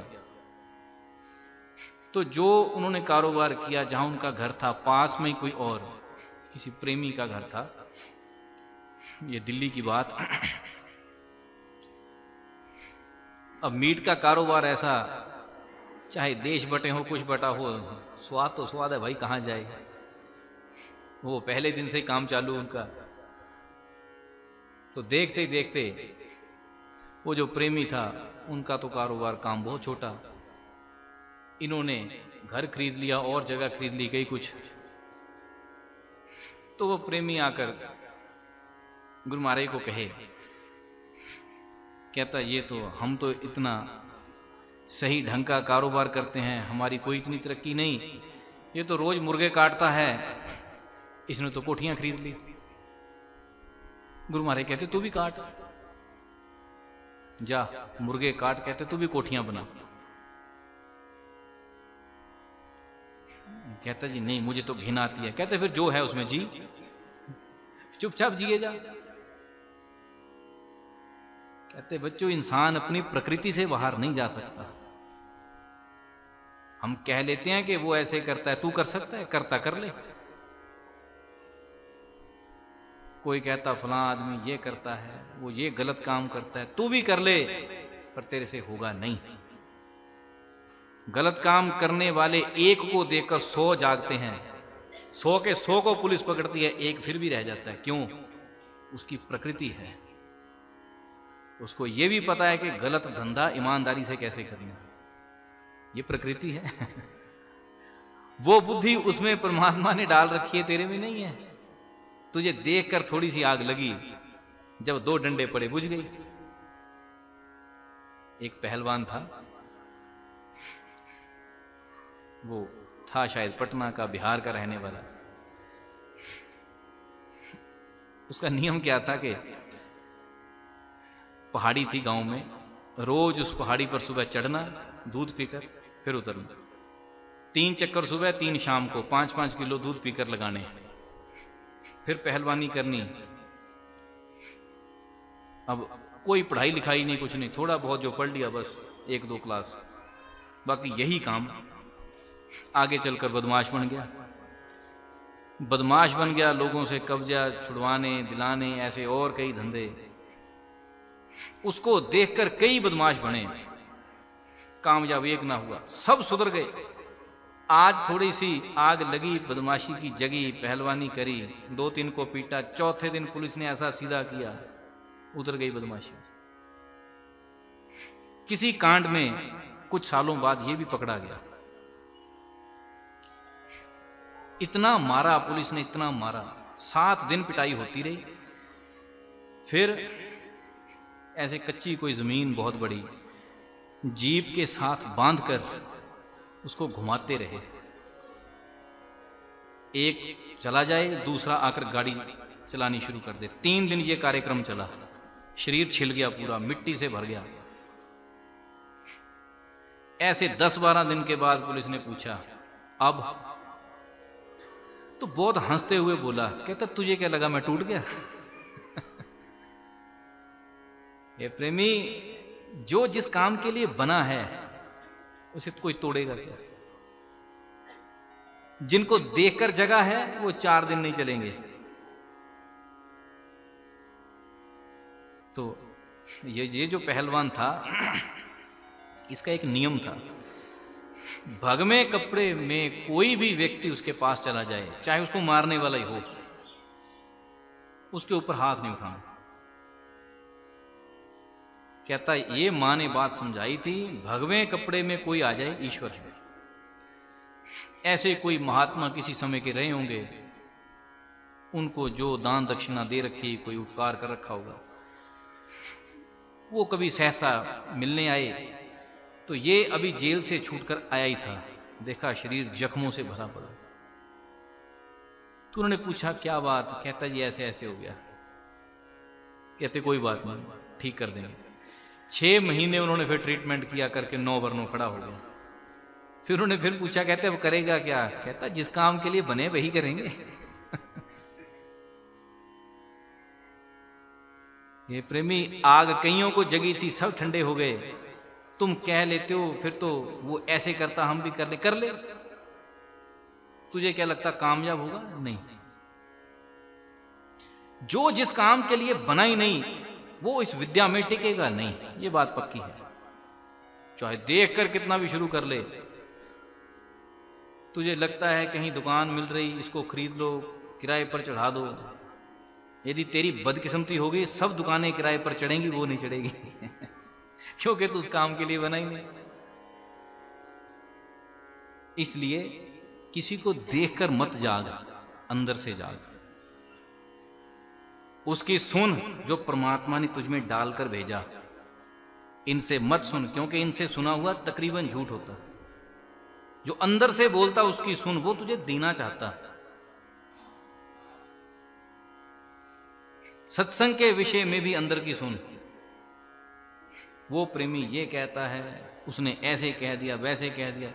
तो जो उन्होंने कारोबार किया, जहां उनका घर था पास में ही कोई और किसी प्रेमी का घर था, ये दिल्ली की बात। अब मीट का कारोबार ऐसा, चाहे देश बटे हो कुछ बटा हो, स्वाद तो स्वाद है भाई, कहां जाए। वो पहले दिन से ही काम चालू उनका। तो देखते ही देखते वो जो प्रेमी था उनका तो कारोबार काम बहुत छोटा, इन्होंने घर खरीद लिया और जगह खरीद ली कई कुछ। तो वो प्रेमी आकर गुरु महाराज को कहे, कहता ये तो हम तो इतना सही ढंग का कारोबार करते हैं, हमारी कोई इतनी तरक्की नहीं, ये तो रोज मुर्गे काटता है, इसने तो कोठियां खरीद ली। गुरु महाराज कहते तू भी काट, जा मुर्गे काट, कहते तू भी कोठियां बना। कहता जी नहीं मुझे तो घिन आती है। कहते फिर जो है उसमें जी, चुपचाप जिए जा। कहते बच्चों इंसान अपनी प्रकृति से बाहर नहीं जा सकता। हम कह लेते हैं कि वो ऐसे करता है, तू कर सकता है, करता कर ले। कोई कहता फलां आदमी ये करता है, वो ये गलत काम करता है, तू भी कर ले, पर तेरे से होगा नहीं। गलत काम करने वाले एक को देखकर 100 जागते हैं, 100 के 100 को पुलिस पकड़ती है, एक फिर भी रह जाता है। क्यों? उसकी प्रकृति है, उसको यह भी पता है कि गलत धंधा ईमानदारी से कैसे करना, ये प्रकृति है। वो बुद्धि उसमें परमात्मा ने डाल रखी है, तेरे में नहीं है। तुझे देखकर थोड़ी सी आग लगी, जब 2 डंडे पड़े बुझ गई। एक पहलवान था, वो था शायद पटना का, बिहार का रहने वाला। उसका नियम क्या था कि पहाड़ी थी गांव में, रोज उस पहाड़ी पर सुबह चढ़ना, दूध पीकर फिर उतरना, 3 चक्कर सुबह 3 शाम को, 5-5 किलो दूध पीकर लगाने, फिर पहलवानी करनी। अब कोई पढ़ाई लिखाई नहीं, कुछ नहीं, थोड़ा बहुत जो पढ़ लिया बस 1-2 क्लास, बाकी यही काम। आगे चलकर बदमाश बन गया, बदमाश बन गया, लोगों से कब्जा छुड़वाने दिलाने, ऐसे और कई धंधे। उसको देखकर कई बदमाश बने, कामयाब एक ना हुआ, सब सुधर गए। आज थोड़ी सी आग लगी, बदमाशी की जगी, पहलवानी करी, 2-3 को पीटा, चौथे दिन पुलिस ने ऐसा सीधा किया, उतर गई बदमाशी। किसी कांड में कुछ सालों बाद यह भी पकड़ा गया। इतना मारा पुलिस ने, इतना मारा, 7 दिन पिटाई होती रही। फिर ऐसे कच्ची कोई जमीन बहुत बड़ी, जीप के साथ बांधकर उसको घुमाते रहे, एक चला जाए दूसरा आकर गाड़ी चलानी शुरू कर दे। 3 दिन ये कार्यक्रम चला, शरीर छिल गया, पूरा मिट्टी से भर गया। ऐसे 10-12 दिन के बाद पुलिस ने पूछा अब, तो बहुत हंसते हुए बोला, कहता तुझे क्या लगा मैं टूट गया? ये प्रेमी, जो जिस काम के लिए बना है उसे कोई तोड़ेगा क्या? जिनको देखकर जगह है वो 4 दिन नहीं चलेंगे। तो ये जो पहलवान था, इसका एक नियम था, भगवे कपड़े में कोई भी व्यक्ति उसके पास चला जाए, चाहे उसको मारने वाला ही हो, उसके ऊपर हाथ नहीं उठाना। कहता ये मां ने बात समझाई थी, भगवे कपड़े में कोई आ जाए ईश्वर है। ऐसे कोई महात्मा किसी समय के रहे होंगे, उनको जो दान दक्षिणा दे रखी, कोई उपकार कर रखा होगा, वो कभी सहसा मिलने आए। तो ये अभी जेल से छूटकर आया ही था, देखा शरीर जख्मों से भरा पड़ा। तो उन्होंने पूछा क्या बात? कहता जी ऐसे ऐसे हो गया। कहते कोई बात नहीं, ठीक कर देंगे। 6 महीने उन्होंने फिर ट्रीटमेंट किया, करके 9 बरनों खड़ा हो गया। फिर उन्होंने फिर पूछा, कहते अब करेगा क्या? कहता जिस काम के लिए बने वही करेंगे। ये प्रेमी, आग कईयों को जगी थी, सब ठंडे हो गए, तुम कह लेते हो फिर तो वो ऐसे करता हम भी कर ले। तुझे क्या लगता कामयाब होगा? नहीं। जो जिस काम के लिए बना ही नहीं वो इस विद्या में टिकेगा नहीं, ये बात पक्की है। चाहे देख कर कितना भी शुरू कर ले, तुझे लगता है कहीं दुकान मिल रही, इसको खरीद लो, किराए पर चढ़ा दो। यदि तेरी बदकिस्मती होगी सब दुकानें किराए पर चढ़ेंगी, वो नहीं चढ़ेगी क्योंकि तू उस काम के लिए बना ही नहीं। इसलिए किसी को देखकर मत जाग, अंदर से जाग। उसकी सुन जो परमात्मा ने तुझ में डालकर भेजा। इनसे मत सुन, क्योंकि इनसे सुना हुआ तकरीबन झूठ होता। जो अंदर से बोलता उसकी सुन, वो तुझे देना चाहता। सत्संग के विषय में भी अंदर की सुन। वो प्रेमी ये कहता है, उसने ऐसे कह दिया, वैसे कह दिया।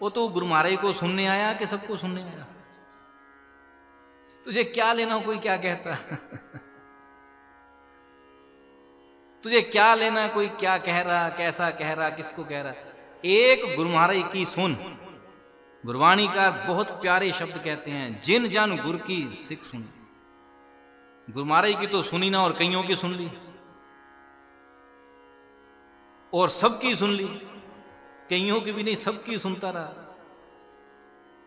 वो तो गुरु महाराज को सुनने आया कि सबको सुनने आया? तुझे क्या लेना कोई क्या कहता तुझे क्या लेना कोई क्या कह रहा, कैसा कह रहा, किसको कह रहा। एक गुरु महाराज की सुन। गुरवाणीकार बहुत प्यारे शब्द कहते हैं, जिन जन गुरु की सिख सुन। गुरु महाराज की तो सुनी ना और कईयों की सुन ली और सबकी सुन ली, कईयों की भी नहीं, सबकी सुनता रहा।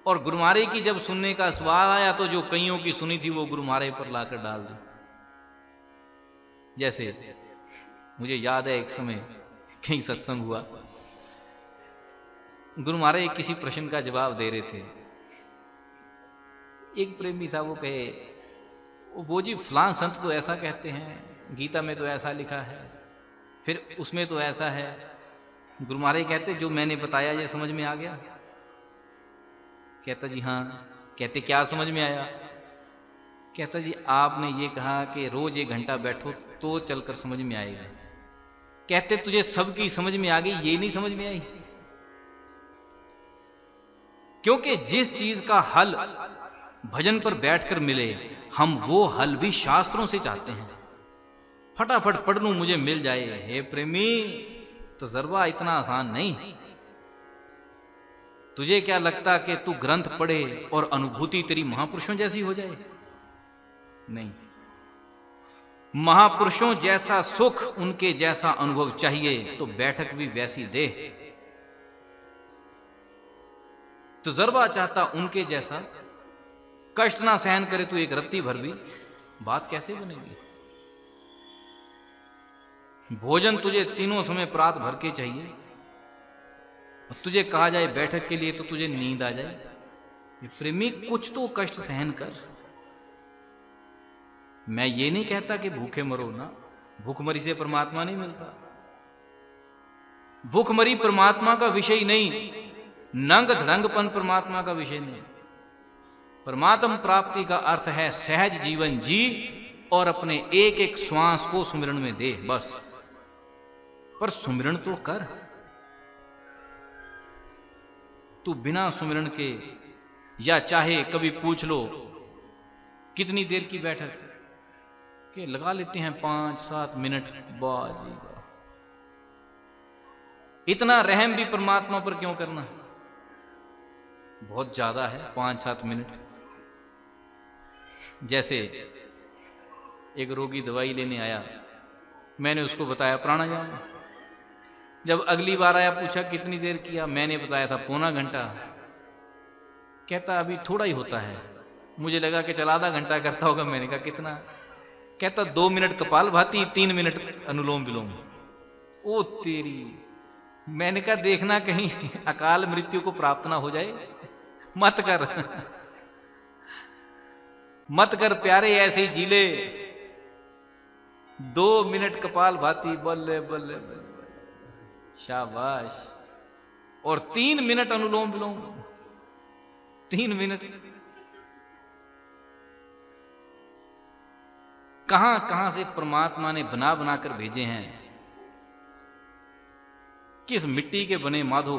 और गुरु महाराज की जब सुनने का सवाल आया तो जो कईयों की सुनी थी वो गुरु महाराज पर लाकर डाल दी। जैसे मुझे याद है एक समय कहीं सत्संग हुआ, गुरु महाराज किसी प्रश्न का जवाब दे रहे थे। एक प्रेमी था, वो कहे, वो जी फलां संत तो ऐसा कहते हैं, गीता में तो ऐसा लिखा है, फिर उसमें तो ऐसा है। गुरु महाराज कहते जो मैंने बताया ये समझ में आ गया? कहता जी हाँ। कहते क्या समझ में आया? कहता जी आपने ये कहा कि रोज 1 घंटा बैठो तो चलकर समझ में आएगा। कहते तुझे सबकी समझ में आ गई, ये नहीं समझ में आई? क्योंकि जिस चीज का हल भजन पर बैठकर मिले, हम वो हल भी शास्त्रों से चाहते हैं। फटाफट पढ़ लूं मुझे मिल जाए। हे प्रेमी, तजर्बा इतना आसान नहीं। तुझे क्या लगता कि तू ग्रंथ पढ़े और अनुभूति तेरी महापुरुषों जैसी हो जाए? नहीं। महापुरुषों जैसा सुख, उनके जैसा अनुभव चाहिए तो बैठक भी वैसी दे। तजर्बा चाहता उनके जैसा, कष्ट ना सहन करे तू एक रत्ती भर भी, बात कैसे बनेगी? भोजन तुझे तीनों समय प्रात भर के चाहिए, तुझे कहा जाए बैठक के लिए तो तुझे नींद आ जाए। प्रेमी कुछ तो कष्ट सहन कर। मैं ये नहीं कहता कि भूखे मरो ना, भूखमरी से परमात्मा नहीं मिलता। भूखमरी परमात्मा का विषय नहीं, नंग धड़ंगपन परमात्मा का विषय नहीं। परमात्म प्राप्ति का अर्थ है सहज जीवन जी और अपने एक एक श्वास को सुमिरन में दे, बस। पर सुमिरन तो कर। तू बिना सुमिरन के, या चाहे कभी पूछ लो कितनी देर की बैठक के लगा लेते हैं 5-7 मिनट, बाजी बा। इतना रहम भी परमात्मा पर क्यों करना? बहुत ज्यादा है 5-7 मिनट। जैसे एक रोगी दवाई लेने आया, मैंने उसको बताया प्राणायाम। जब अगली बार आया पूछा कितनी देर किया, मैंने बताया था 1/4 घंटा। कहता अभी थोड़ा ही होता है। मुझे लगा कि चल आधा घंटा करता होगा। मैंने कहा कितना? कहता 2 मिनट कपालभाति, 3 मिनट अनुलोम विलोम। ओ तेरी! मैंने कहा देखना कहीं अकाल मृत्यु को प्राप्त ना हो जाए, मत कर मत कर प्यारे, ऐसे ही जी ले। 2 मिनट कपालभाति, बल्ले बल्ले बल्ले, शाबाश। और 3 मिनट अनुलोम विलोम, 3 मिनट। कहां कहां से परमात्मा ने बना बनाकर भेजे हैं। किस मिट्टी के बने माधो,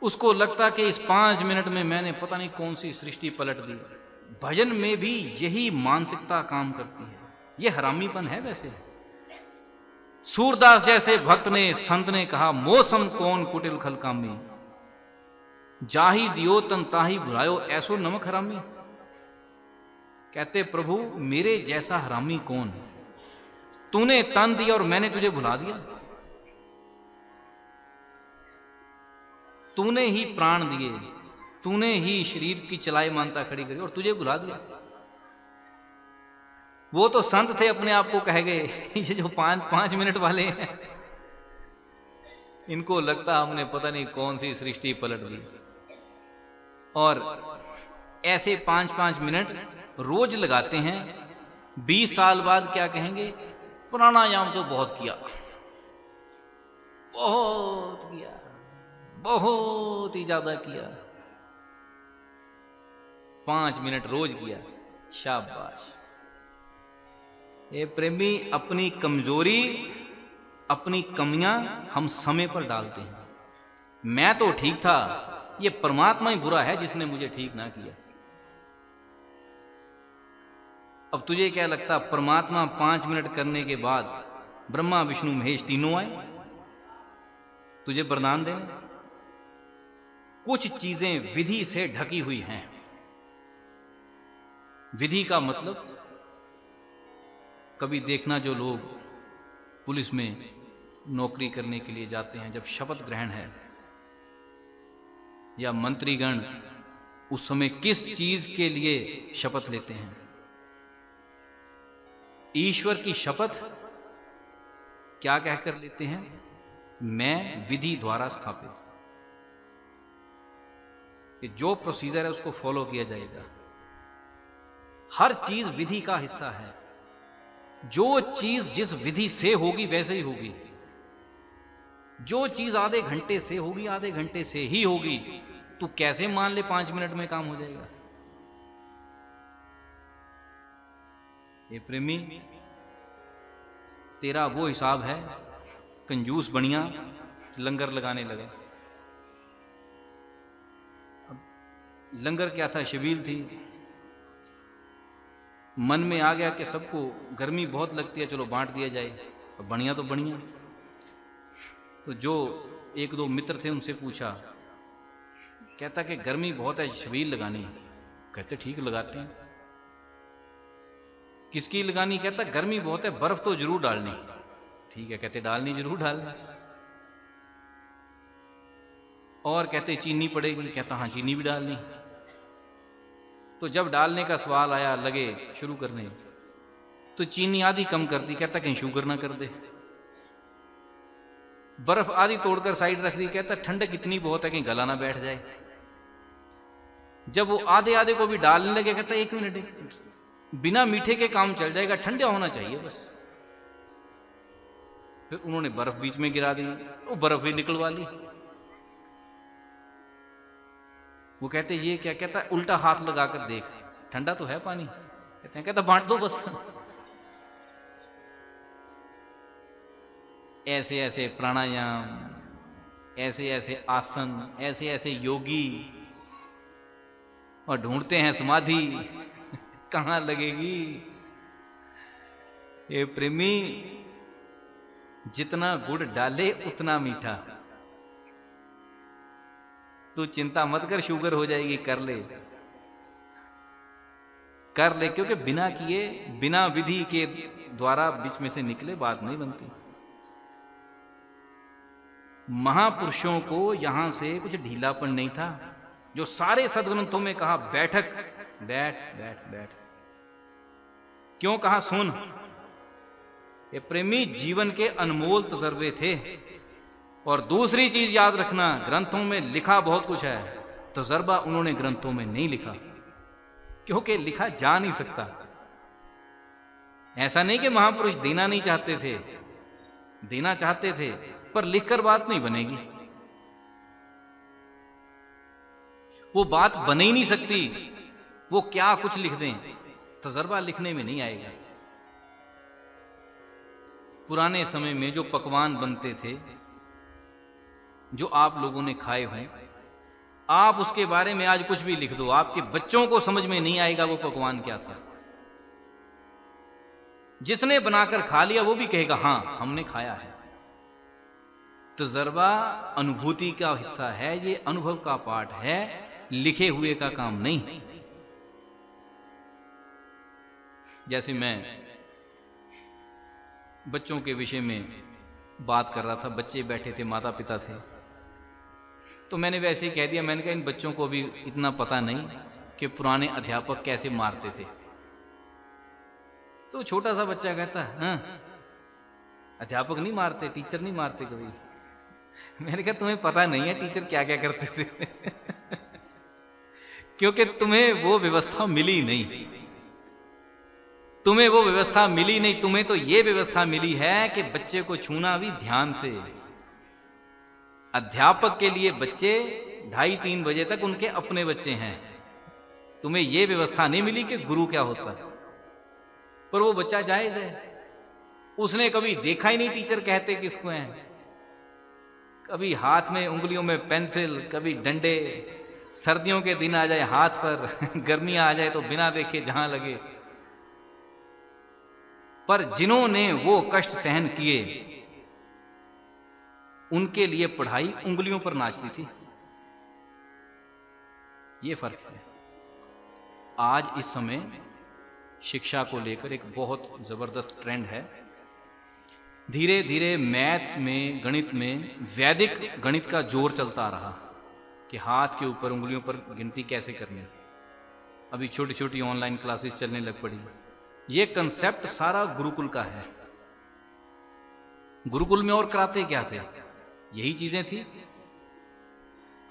उसको लगता कि इस 5 मिनट में मैंने पता नहीं कौन सी सृष्टि पलट दी। भजन में भी यही मानसिकता काम करती है। यह हरामीपन है वैसे। सूरदास जैसे भक्त ने, संत ने कहा, मौसम कौन कुटिल खल कामी, जाही दियो तन ताही भुलायो, ऐसो नमक हरामी। कहते प्रभु मेरे जैसा हरामी कौन, तूने तन दिया और मैंने तुझे भुला दिया, तूने ही प्राण दिए, तूने ही शरीर की चलाई मानता खड़ी करी और तुझे भुला दिया। वो तो संत थे, अपने आप को कह गए, ये जो 5 मिनट वाले हैं, इनको लगता हमने पता नहीं कौन सी सृष्टि पलट दी। और ऐसे 5 मिनट रोज लगाते हैं। 20 साल बाद क्या कहेंगे, प्राणायाम तो बहुत किया, बहुत किया, बहुत ही ज्यादा किया, 5 मिनट रोज किया, शाबाश। ये प्रेमी, अपनी कमजोरी, अपनी कमियां हम समय पर डालते हैं। मैं तो ठीक था, ये परमात्मा ही बुरा है जिसने मुझे ठीक ना किया। अब तुझे क्या लगता, परमात्मा 5 मिनट करने के बाद ब्रह्मा विष्णु महेश तीनों आए तुझे वरदान देने? कुछ चीजें विधि से ढकी हुई हैं। विधि का मतलब, कभी देखना जो लोग पुलिस में नौकरी करने के लिए जाते हैं, जब शपथ ग्रहण है, या मंत्रीगण उस समय किस चीज के लिए शपथ लेते हैं? ईश्वर की शपथ क्या कहकर लेते हैं? मैं विधि द्वारा स्थापित, कि जो प्रोसीजर है उसको फॉलो किया जाएगा। हर चीज विधि का हिस्सा है। जो चीज जिस विधि से होगी वैसे ही होगी। जो चीज आधे घंटे से होगी आधे घंटे से ही होगी। तू कैसे मान ले 5 मिनट में काम हो जाएगा? ये प्रेमी, तेरा वो हिसाब है, कंजूस बनिया लंगर लगाने लगा। अब लंगर क्या था? शबील थी। मन में आ गया कि सबको गर्मी बहुत लगती है, चलो बांट दिया जाए। अब बढ़िया तो बढ़िया। तो जो 1-2 मित्र थे उनसे पूछा, कहता कि गर्मी बहुत है, शबील लगानी। कहते ठीक लगाते हैं। किसकी लगानी? कहता गर्मी बहुत है, बर्फ तो जरूर डालनी। ठीक है, कहते डालनी, जरूर डालनी। और कहते चीनी पड़ेगी। कहता हाँ चीनी भी डालनी। तो जब डालने का सवाल आया, लगे शुरू करने, तो चीनी आधी कम कर दी। कहता कहीं शुगर ना कर दे। बर्फ आधी तोड़कर साइड रख दी। कहता ठंडक इतनी बहुत है कहीं गला ना बैठ जाए। जब वो आधे आधे को भी डालने लगे, कहता 1 मिनट, बिना मीठे के काम चल जाएगा, ठंडा होना चाहिए बस। फिर उन्होंने बर्फ बीच में गिरा दी, वो बर्फ भी निकलवा ली। वो कहते ये क्या? कहता उल्टा हाथ लगाकर देख, ठंडा तो है पानी। कहते हैं, कहता बांट दो बस। ऐसे ऐसे प्राणायाम, ऐसे ऐसे आसन, ऐसे ऐसे योगी, और ढूंढते हैं समाधि कहां लगेगी। ये प्रेमी, जितना गुड़ डाले उतना मीठा। तू चिंता मत कर, शुगर हो जाएगी, कर ले कर ले, क्योंकि बिना किए, बिना विधि के द्वारा बीच में से निकले बात नहीं बनती। महापुरुषों को यहां से कुछ ढीलापन नहीं था। जो सारे सदग्रंथों में कहा बैठक, बैठ बैठ बैठ, क्यों कहा सुन? ये प्रेमी, जीवन के अनमोल तजर्बे थे। और दूसरी चीज याद रखना, ग्रंथों में लिखा बहुत कुछ है, तजर्बा उन्होंने ग्रंथों में नहीं लिखा, क्योंकि लिखा जा नहीं सकता। ऐसा नहीं कि महापुरुष देना नहीं चाहते थे, देना चाहते थे, पर लिखकर बात नहीं बनेगी। वो बात बन ही नहीं सकती। वो क्या कुछ लिख दें, तजर्बा लिखने में नहीं आएगा। पुराने समय में जो पकवान बनते थे, जो आप लोगों ने खाए हों, आप उसके बारे में आज कुछ भी लिख दो, आपके बच्चों को समझ में नहीं आएगा वो पकवान क्या था। जिसने बनाकर खा लिया वो भी कहेगा हां हमने खाया है। तजर्बा अनुभूति का हिस्सा है, ये अनुभव का पाठ है, लिखे हुए का काम नहीं। जैसे मैं बच्चों के विषय में बात कर रहा था, बच्चे बैठे थे, माता पिता थे, तो मैंने वैसे ही कह दिया, मैंने कहा इन बच्चों को भी इतना पता नहीं कि पुराने अध्यापक कैसे मारते थे। तो छोटा सा बच्चा कहता है हाँ अध्यापक नहीं मारते, टीचर नहीं मारते कभी। मैंने कहा तुम्हें पता नहीं है टीचर क्या क्या करते थे क्योंकि तुम्हें वो व्यवस्था मिली नहीं, तुम्हें वो व्यवस्था मिली नहीं। तुम्हें तो ये व्यवस्था मिली है कि बच्चे को छूना भी ध्यान से। अध्यापक के लिए बच्चे 2:30-3 बजे तक उनके अपने बच्चे हैं। तुम्हें यह व्यवस्था नहीं मिली कि गुरु क्या होता है। पर वो बच्चा जायज है, उसने कभी देखा ही नहीं टीचर कहते किसको हैं, कभी हाथ में उंगलियों में पेंसिल, कभी डंडे, सर्दियों के दिन आ जाए हाथ पर गर्मियां आ जाए तो बिना देखे जहां लगे। पर जिन्होंने वो कष्ट सहन किए उनके लिए पढ़ाई उंगलियों पर नाचती थी। ये फर्क है। आज इस समय शिक्षा को लेकर एक बहुत जबरदस्त ट्रेंड है। धीरे धीरे मैथ्स में, गणित में वैदिक गणित का जोर चलता रहा कि हाथ के ऊपर उंगलियों पर गिनती कैसे करनी। अभी छोटी छोटी ऑनलाइन क्लासेस चलने लग पड़ी। ये कंसेप्ट सारा गुरुकुल का है। गुरुकुल में और कराते क्या थे, यही चीजें थी।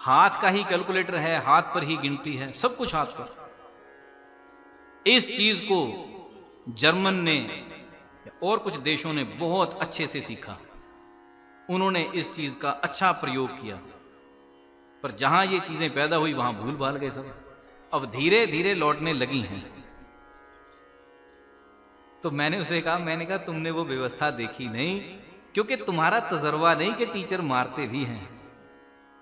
हाथ का ही कैलकुलेटर है, हाथ पर ही गिनती है, सब कुछ हाथ पर। इस चीज को जर्मन ने और कुछ देशों ने बहुत अच्छे से सीखा। उन्होंने इस चीज का अच्छा प्रयोग किया, पर जहां ये चीजें पैदा हुई वहां भूल भाल गए सब। अब धीरे धीरे लौटने लगी हैं। तो मैंने उसे कहा, मैंने कहा तुमने वो व्यवस्था देखी नहीं, क्योंकि तुम्हारा तजर्बा नहीं कि टीचर मारते भी हैं।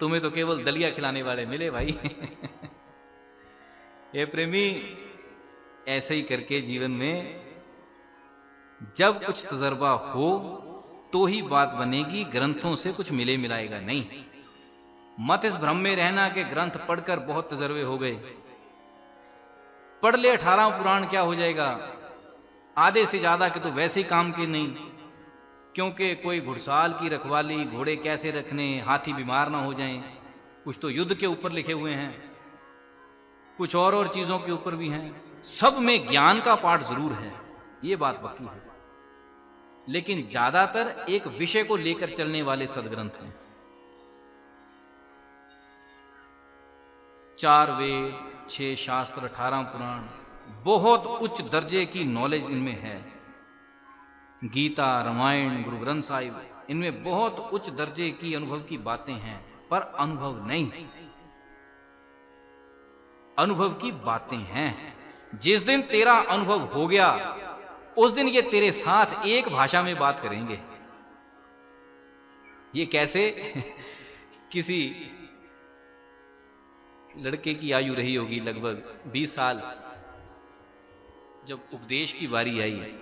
तुम्हें तो केवल दलिया खिलाने वाले मिले भाई ये प्रेमी, ऐसे ही करके जीवन में जब कुछ तजर्बा हो तो ही बात बनेगी, ग्रंथों से कुछ मिले मिलाएगा नहीं। मत इस भ्रम में रहना कि ग्रंथ पढ़कर बहुत तजर्बे हो गए। पढ़ ले 18 पुराण, क्या हो जाएगा, आधे से ज्यादा के तो वैसे ही काम के नहीं। क्योंकि कोई घुड़साल की रखवाली, घोड़े कैसे रखने, हाथी बीमार ना हो जाएं, कुछ तो युद्ध के ऊपर लिखे हुए हैं, कुछ और चीजों के ऊपर भी हैं। सब में ज्ञान का पाठ जरूर है, ये बात पक्की है, लेकिन ज्यादातर एक विषय को लेकर चलने वाले सदग्रंथ हैं। 4 वेद, 6 शास्त्र, 18 पुराण, बहुत उच्च दर्जे की नॉलेज इनमें है। गीता, रामायण, गुरु ग्रंथ साहिब, इनमें बहुत उच्च दर्जे की अनुभव की बातें हैं, पर अनुभव नहीं। अनुभव की बातें हैं। जिस दिन तेरा अनुभव हो गया उस दिन ये तेरे साथ एक भाषा में बात करेंगे। ये कैसे किसी लड़के की आयु रही होगी लगभग 20 साल, जब उपदेश की बारी आई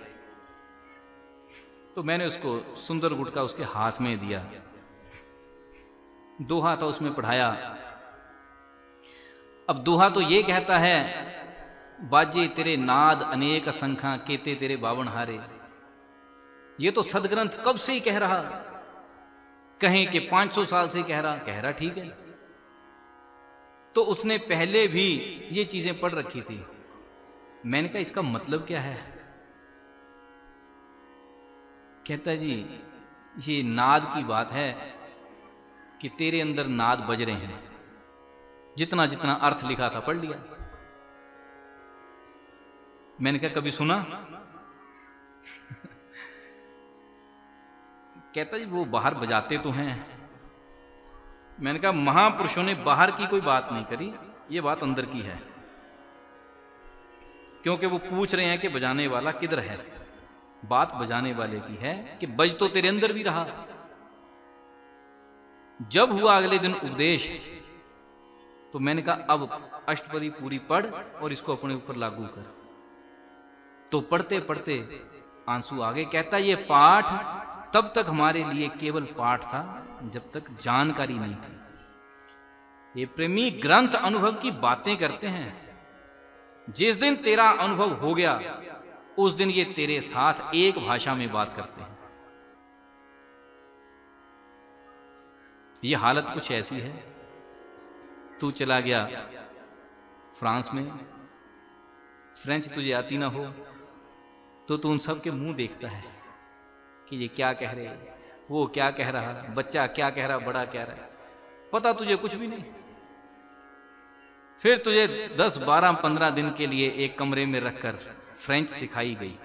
तो मैंने उसको सुंदर गुटका उसके हाथ में दिया, दोहा था उसमें पढ़ाया। अब दोहा तो ये कहता है, बाजे तेरे नाद अनेक असंख्या, केते तेरे बावन हारे। ये तो सदग्रंथ कब से ही कह रहा, कहें कि 500 साल से कह रहा ठीक है। तो उसने पहले भी ये चीजें पढ़ रखी थी। मैंने कहा इसका मतलब क्या है। कहता जी ये नाद की बात है कि तेरे अंदर नाद बज रहे हैं। जितना जितना अर्थ लिखा था पढ़ लिया। मैंने कहा कभी सुना कहता जी वो बाहर बजाते तो हैं। मैंने कहा महापुरुषों ने बाहर की कोई बात नहीं करी, ये बात अंदर की है। क्योंकि वो पूछ रहे हैं कि बजाने वाला किधर है। बात बजाने वाले की है कि बज तो तेरे अंदर भी रहा। जब हुआ अगले दिन उपदेश तो मैंने कहा अब अष्टपदी पूरी पढ़ और इसको अपने ऊपर लागू कर। तो पढ़ते पढ़ते आंसू आ गए। कहता ये पाठ तब तक हमारे लिए केवल पाठ था जब तक जानकारी नहीं थी। ये प्रेमी ग्रंथ अनुभव की बातें करते हैं। जिस दिन तेरा अनुभव हो गया उस दिन ये तेरे साथ एक भाषा में बात करते हैं। ये हालत कुछ ऐसी है, तू चला गया फ्रांस में, फ्रेंच तुझे आती ना हो तो तू उन सब के मुंह देखता है कि ये क्या कह रहे, वो क्या कह रहा, बच्चा क्या कह रहा, बड़ा क्या रहा, पता तुझे कुछ भी नहीं। फिर तुझे 10, 12, 15 दिन के लिए एक कमरे में रखकर फ्रेंच सिखाई गई।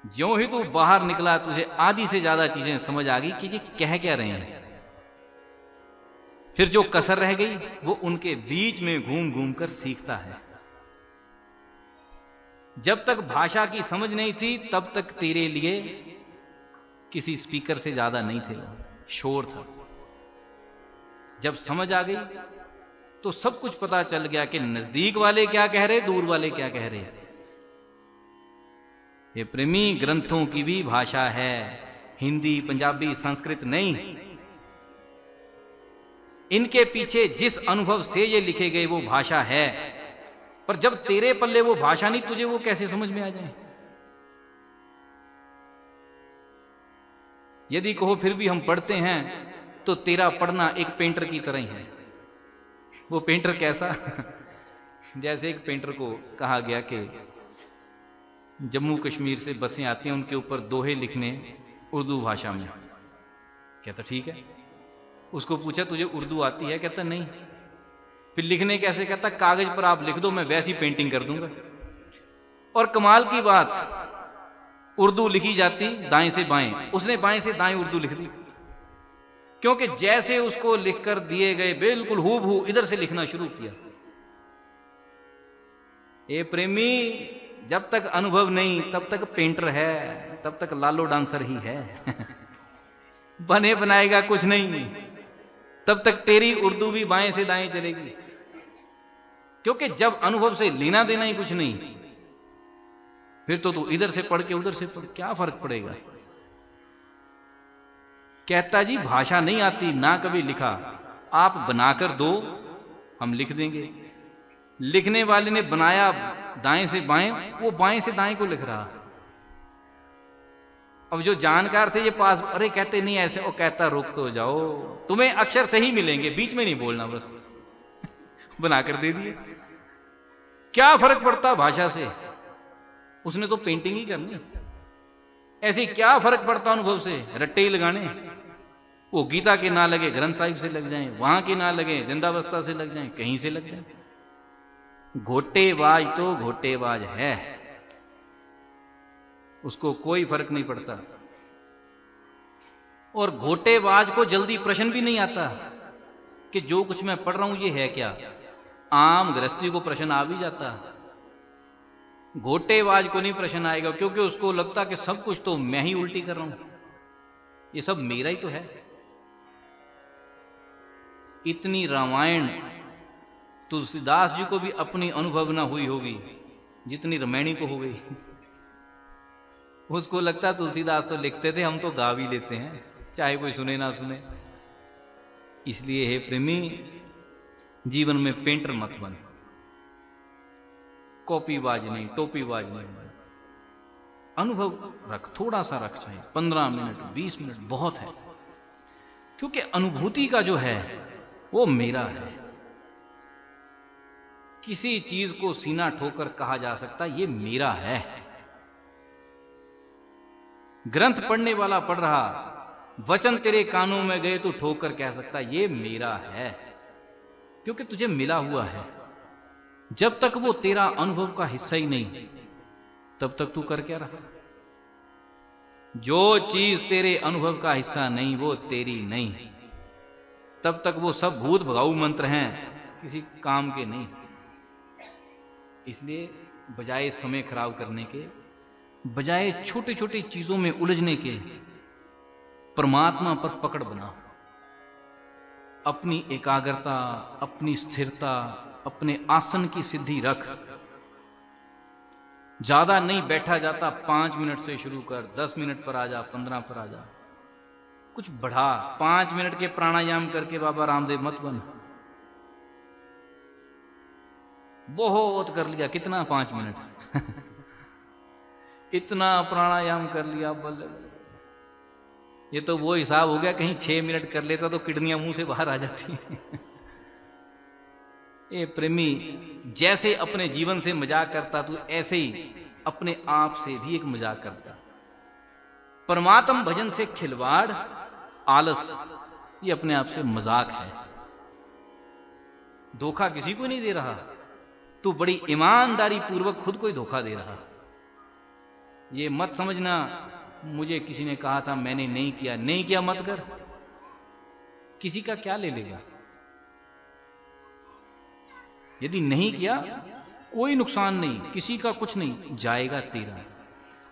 ज्यों ही तू बाहर निकला तुझे आधी से ज्यादा चीजें समझ आ गई कि ये कह क्या रहे हैं। फिर जो कसर रह गई वो उनके बीच में घूम घूम कर सीखता है। जब तक भाषा की समझ नहीं थी तब तक तेरे लिए किसी स्पीकर से ज्यादा नहीं थे, शोर था। जब समझ आ गई तो सब कुछ पता चल गया कि नजदीक वाले क्या कह रहे, दूर वाले क्या कह रहे। ये प्रेमी ग्रंथों की भी भाषा है, हिंदी, पंजाबी, संस्कृत नहीं। इनके पीछे जिस अनुभव से ये लिखे गए वो भाषा है, पर जब तेरे पल्ले वो भाषा नहीं, तुझे वो कैसे समझ में आ जाए। यदि कहो फिर भी हम पढ़ते हैं तो तेरा पढ़ना एक पेंटर की तरह ही है। वो पेंटर कैसा जैसे एक पेंटर को कहा गया कि जम्मू कश्मीर से बसें आती हैं, उनके ऊपर दोहे लिखने उर्दू भाषा में। कहता ठीक है। उसको पूछा तुझे उर्दू आती है? कहता नहीं। फिर लिखने कैसे? कहता कागज पर आप लिख दो, मैं वैसी पेंटिंग कर दूंगा। और कमाल की बात, उर्दू लिखी जाती दाएं से बाएं, उसने बाएं से दाएं उर्दू लिख दी। क्योंकि जैसे उसको लिखकर दिए गए बिल्कुल हूबहू इधर से लिखना शुरू किया। ये प्रेमी जब तक अनुभव नहीं तब तक पेंटर है, तब तक लालो डांसर ही है बने बनाएगा कुछ नहीं। तब तक तेरी उर्दू भी बाएं से दाएं चलेगी, क्योंकि जब अनुभव से लेना देना ही कुछ नहीं, फिर तो तू इधर से पढ़ के उधर से पढ़, क्या फर्क पड़ेगा। कहता जी भाषा नहीं आती, ना कभी लिखा, आप बनाकर दो हम लिख देंगे। लिखने वाले ने बनाया दाएं से बाएं, वो बाएं से दाएं को लिख रहा। अब जो जानकार थे ये पास, अरे कहते नहीं ऐसे, वो कहता रुक तो जाओ, तुम्हें अक्षर सही मिलेंगे, बीच में नहीं बोलना, बस बनाकर दे दिए। क्या फर्क पड़ता भाषा से, उसने तो पेंटिंग ही करनी। ऐसे क्या फर्क पड़ता अनुभव से, रट्टे ही लगाने। वो गीता के ना लगे ग्रंथ साहिब से लग जाएं, वहां के ना लगे जिंदावस्था से लग जाएं, कहीं से लग जाएं। घोटेबाज तो घोटेबाज है, उसको कोई फर्क नहीं पड़ता। और घोटेबाज को जल्दी प्रश्न भी नहीं आता कि जो कुछ मैं पढ़ रहा हूं ये है क्या। आम गृहस्थी को प्रश्न आ भी जाता, घोटेबाज को नहीं प्रश्न आएगा, क्योंकि उसको लगता कि सब कुछ तो मैं ही उल्टी कर रहा हूं, ये सब मेरा ही तो है। इतनी रामायण तुलसीदास जी को भी अपनी अनुभव ना हुई होगी जितनी रामायणी को हो गई। उसको लगता तुलसीदास तो लिखते थे, हम तो गा भी लेते हैं, चाहे कोई सुने ना सुने। इसलिए हे प्रेमी, जीवन में पेंटर मत बन, कॉपीबाज नहीं, टोपीबाज नहीं। अनुभव रख, थोड़ा सा रख, चाहे 15 मिनट 20 मिनट बहुत है। क्योंकि अनुभूति का जो है वो मेरा है। किसी चीज को सीना ठोकर कहा जा सकता ये मेरा है। ग्रंथ पढ़ने वाला पढ़ रहा, वचन तेरे कानों में गए तो ठोकर कह सकता ये मेरा है, क्योंकि तुझे मिला हुआ है। जब तक वो तेरा अनुभव का हिस्सा ही नहीं तब तक तू कर क्या रहा। जो चीज तेरे अनुभव का हिस्सा नहीं वो तेरी नहीं, तब तक वो सब भूत भगाऊ मंत्र हैं, किसी काम के नहीं। इसलिए बजाय समय खराब करने के, बजाय छोटी छोटी चीजों में उलझने के, परमात्मा पद पकड़ बना। अपनी एकाग्रता, अपनी स्थिरता, अपने आसन की सिद्धि रख। ज्यादा नहीं बैठा जाता, 5 मिनट से शुरू कर, 10 मिनट पर आ जा, 15 पर आ जा, कुछ बढ़ा। 5 मिनट के प्राणायाम करके बाबा रामदेव मत बन। बहुत कर लिया, कितना 5 मिनट इतना प्राणायाम कर लिया, बल्ले। ये तो वो हिसाब हो गया, कहीं 6 मिनट कर लेता तो किडनियां मुंह से बाहर आ जाती ए प्रेमी, जैसे अपने जीवन से मजाक करता तू, ऐसे ही अपने आप से भी एक मजाक करता। परमात्म भजन से खिलवाड़, आलस, ये अपने आप से मजाक है। धोखा किसी को नहीं दे रहा, तू बड़ी ईमानदारी पूर्वक खुद को ही धोखा दे रहा। ये मत समझना मुझे किसी ने कहा था, मैंने नहीं किया। नहीं किया मत कर, किसी का क्या ले लेगा। यदि नहीं किया कोई नुकसान नहीं, किसी का कुछ नहीं, जाएगा तेरा।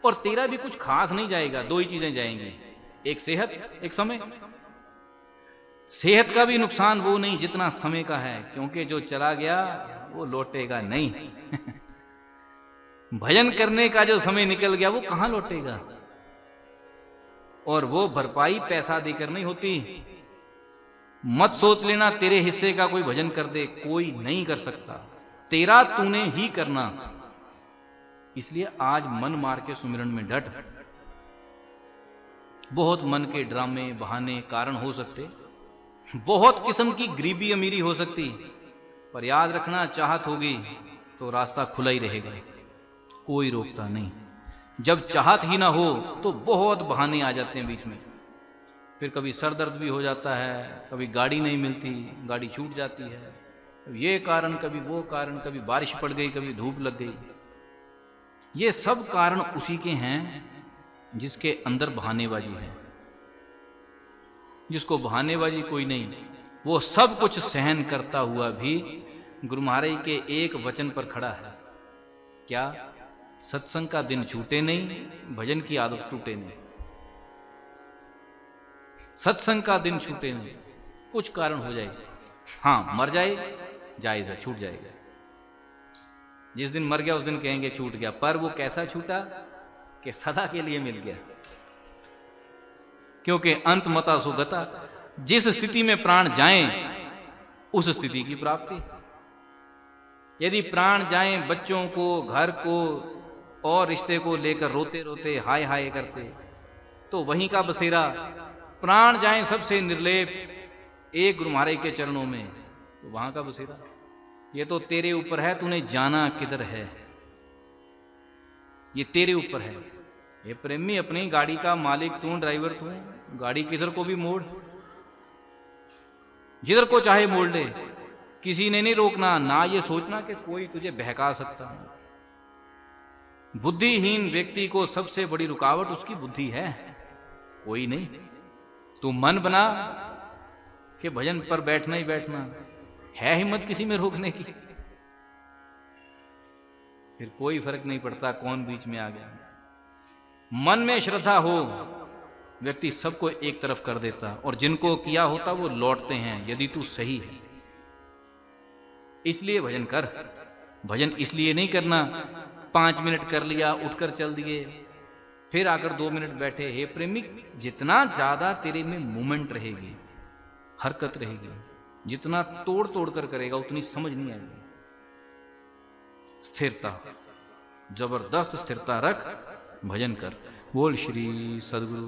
और तेरा भी कुछ खास नहीं जाएगा, दो ही चीजें जाएंगी, एक सेहत, एक समय। सेहत का भी नुकसान वो नहीं जितना समय का है, क्योंकि जो चला गया वो लौटेगा नहीं भजन करने का जो समय निकल गया वो कहां लौटेगा। और वो भरपाई पैसा देकर नहीं होती। मत सोच लेना तेरे हिस्से का कोई भजन कर दे, कोई नहीं कर सकता, तेरा तूने ही करना। इसलिए आज मन मार के सुमिरन में डट। बहुत मन के ड्रामे, बहाने, कारण हो सकते, बहुत किस्म की गरीबी अमीरी हो सकती, पर याद रखना चाहत होगी तो रास्ता खुला ही रहेगा, कोई रोकता नहीं। जब चाहत ही ना हो तो बहुत बहाने आ जाते हैं बीच में। फिर कभी सर दर्द भी हो जाता है, कभी गाड़ी नहीं मिलती, गाड़ी छूट जाती है, ये कारण, कभी वो कारण, कभी बारिश पड़ गई, कभी धूप लग गई। ये सब कारण उसी के हैं जिसके अंदर बहानेबाजी है। जिसको बहानेबाजी कोई नहीं, वो सब कुछ सहन करता हुआ भी गुरु महाराज के एक वचन पर खड़ा है। क्या? सत्संग का दिन छूटे नहीं, भजन की आदत टूटे नहीं। सत्संग का दिन छूटे नहीं, कुछ कारण हो जाए, हां मर जाए जायज है, छूट जाएगा। जिस दिन मर गया उस दिन कहेंगे छूट गया, पर वो कैसा छूटा कि सदा के लिए मिल गया। क्योंकि अंत मता सुगता, जिस स्थिति में प्राण जाएं उस स्थिति की प्राप्ति। यदि प्राण जाएं बच्चों को, घर को और रिश्ते को लेकर रोते रोते हाय हाय करते, तो वहीं का बसेरा। प्राण जाएं सबसे निर्लेप एक गुरु महाराज के चरणों में, तो वहां का बसेरा। ये तो तेरे ऊपर है, तूने जाना किधर है, ये तेरे ऊपर है। ये प्रेमी, अपनी गाड़ी का मालिक तू, ड्राइवर तू, गाड़ी किधर को भी मोड़, जिधर को चाहे मोड़ ले, किसी ने नहीं रोकना। ना ये सोचना कि कोई तुझे बहका सकता है। बुद्धिहीन व्यक्ति को सबसे बड़ी रुकावट उसकी बुद्धि है, कोई नहीं। तू मन बना कि भजन पर बैठना ही बैठना है, हिम्मत किसी में रोकने की, फिर कोई फर्क नहीं पड़ता कौन बीच में आ गया। मन में श्रद्धा हो, व्यक्ति सबको एक तरफ कर देता, और जिनको किया होता वो लौटते हैं, यदि तू सही है। इसलिए भजन कर। भजन इसलिए नहीं करना 5 मिनट कर लिया, उठकर चल दिए, फिर आकर 2 मिनट बैठे। हे प्रेमी, जितना ज्यादा तेरे में मूवमेंट रहेगी, हरकत रहेगी, जितना तोड़ तोड़ कर करेगा उतनी समझ नहीं आएगी। स्थिरता, जबरदस्त स्थिरता रख, भजन कर। बोल श्री सद्गुरु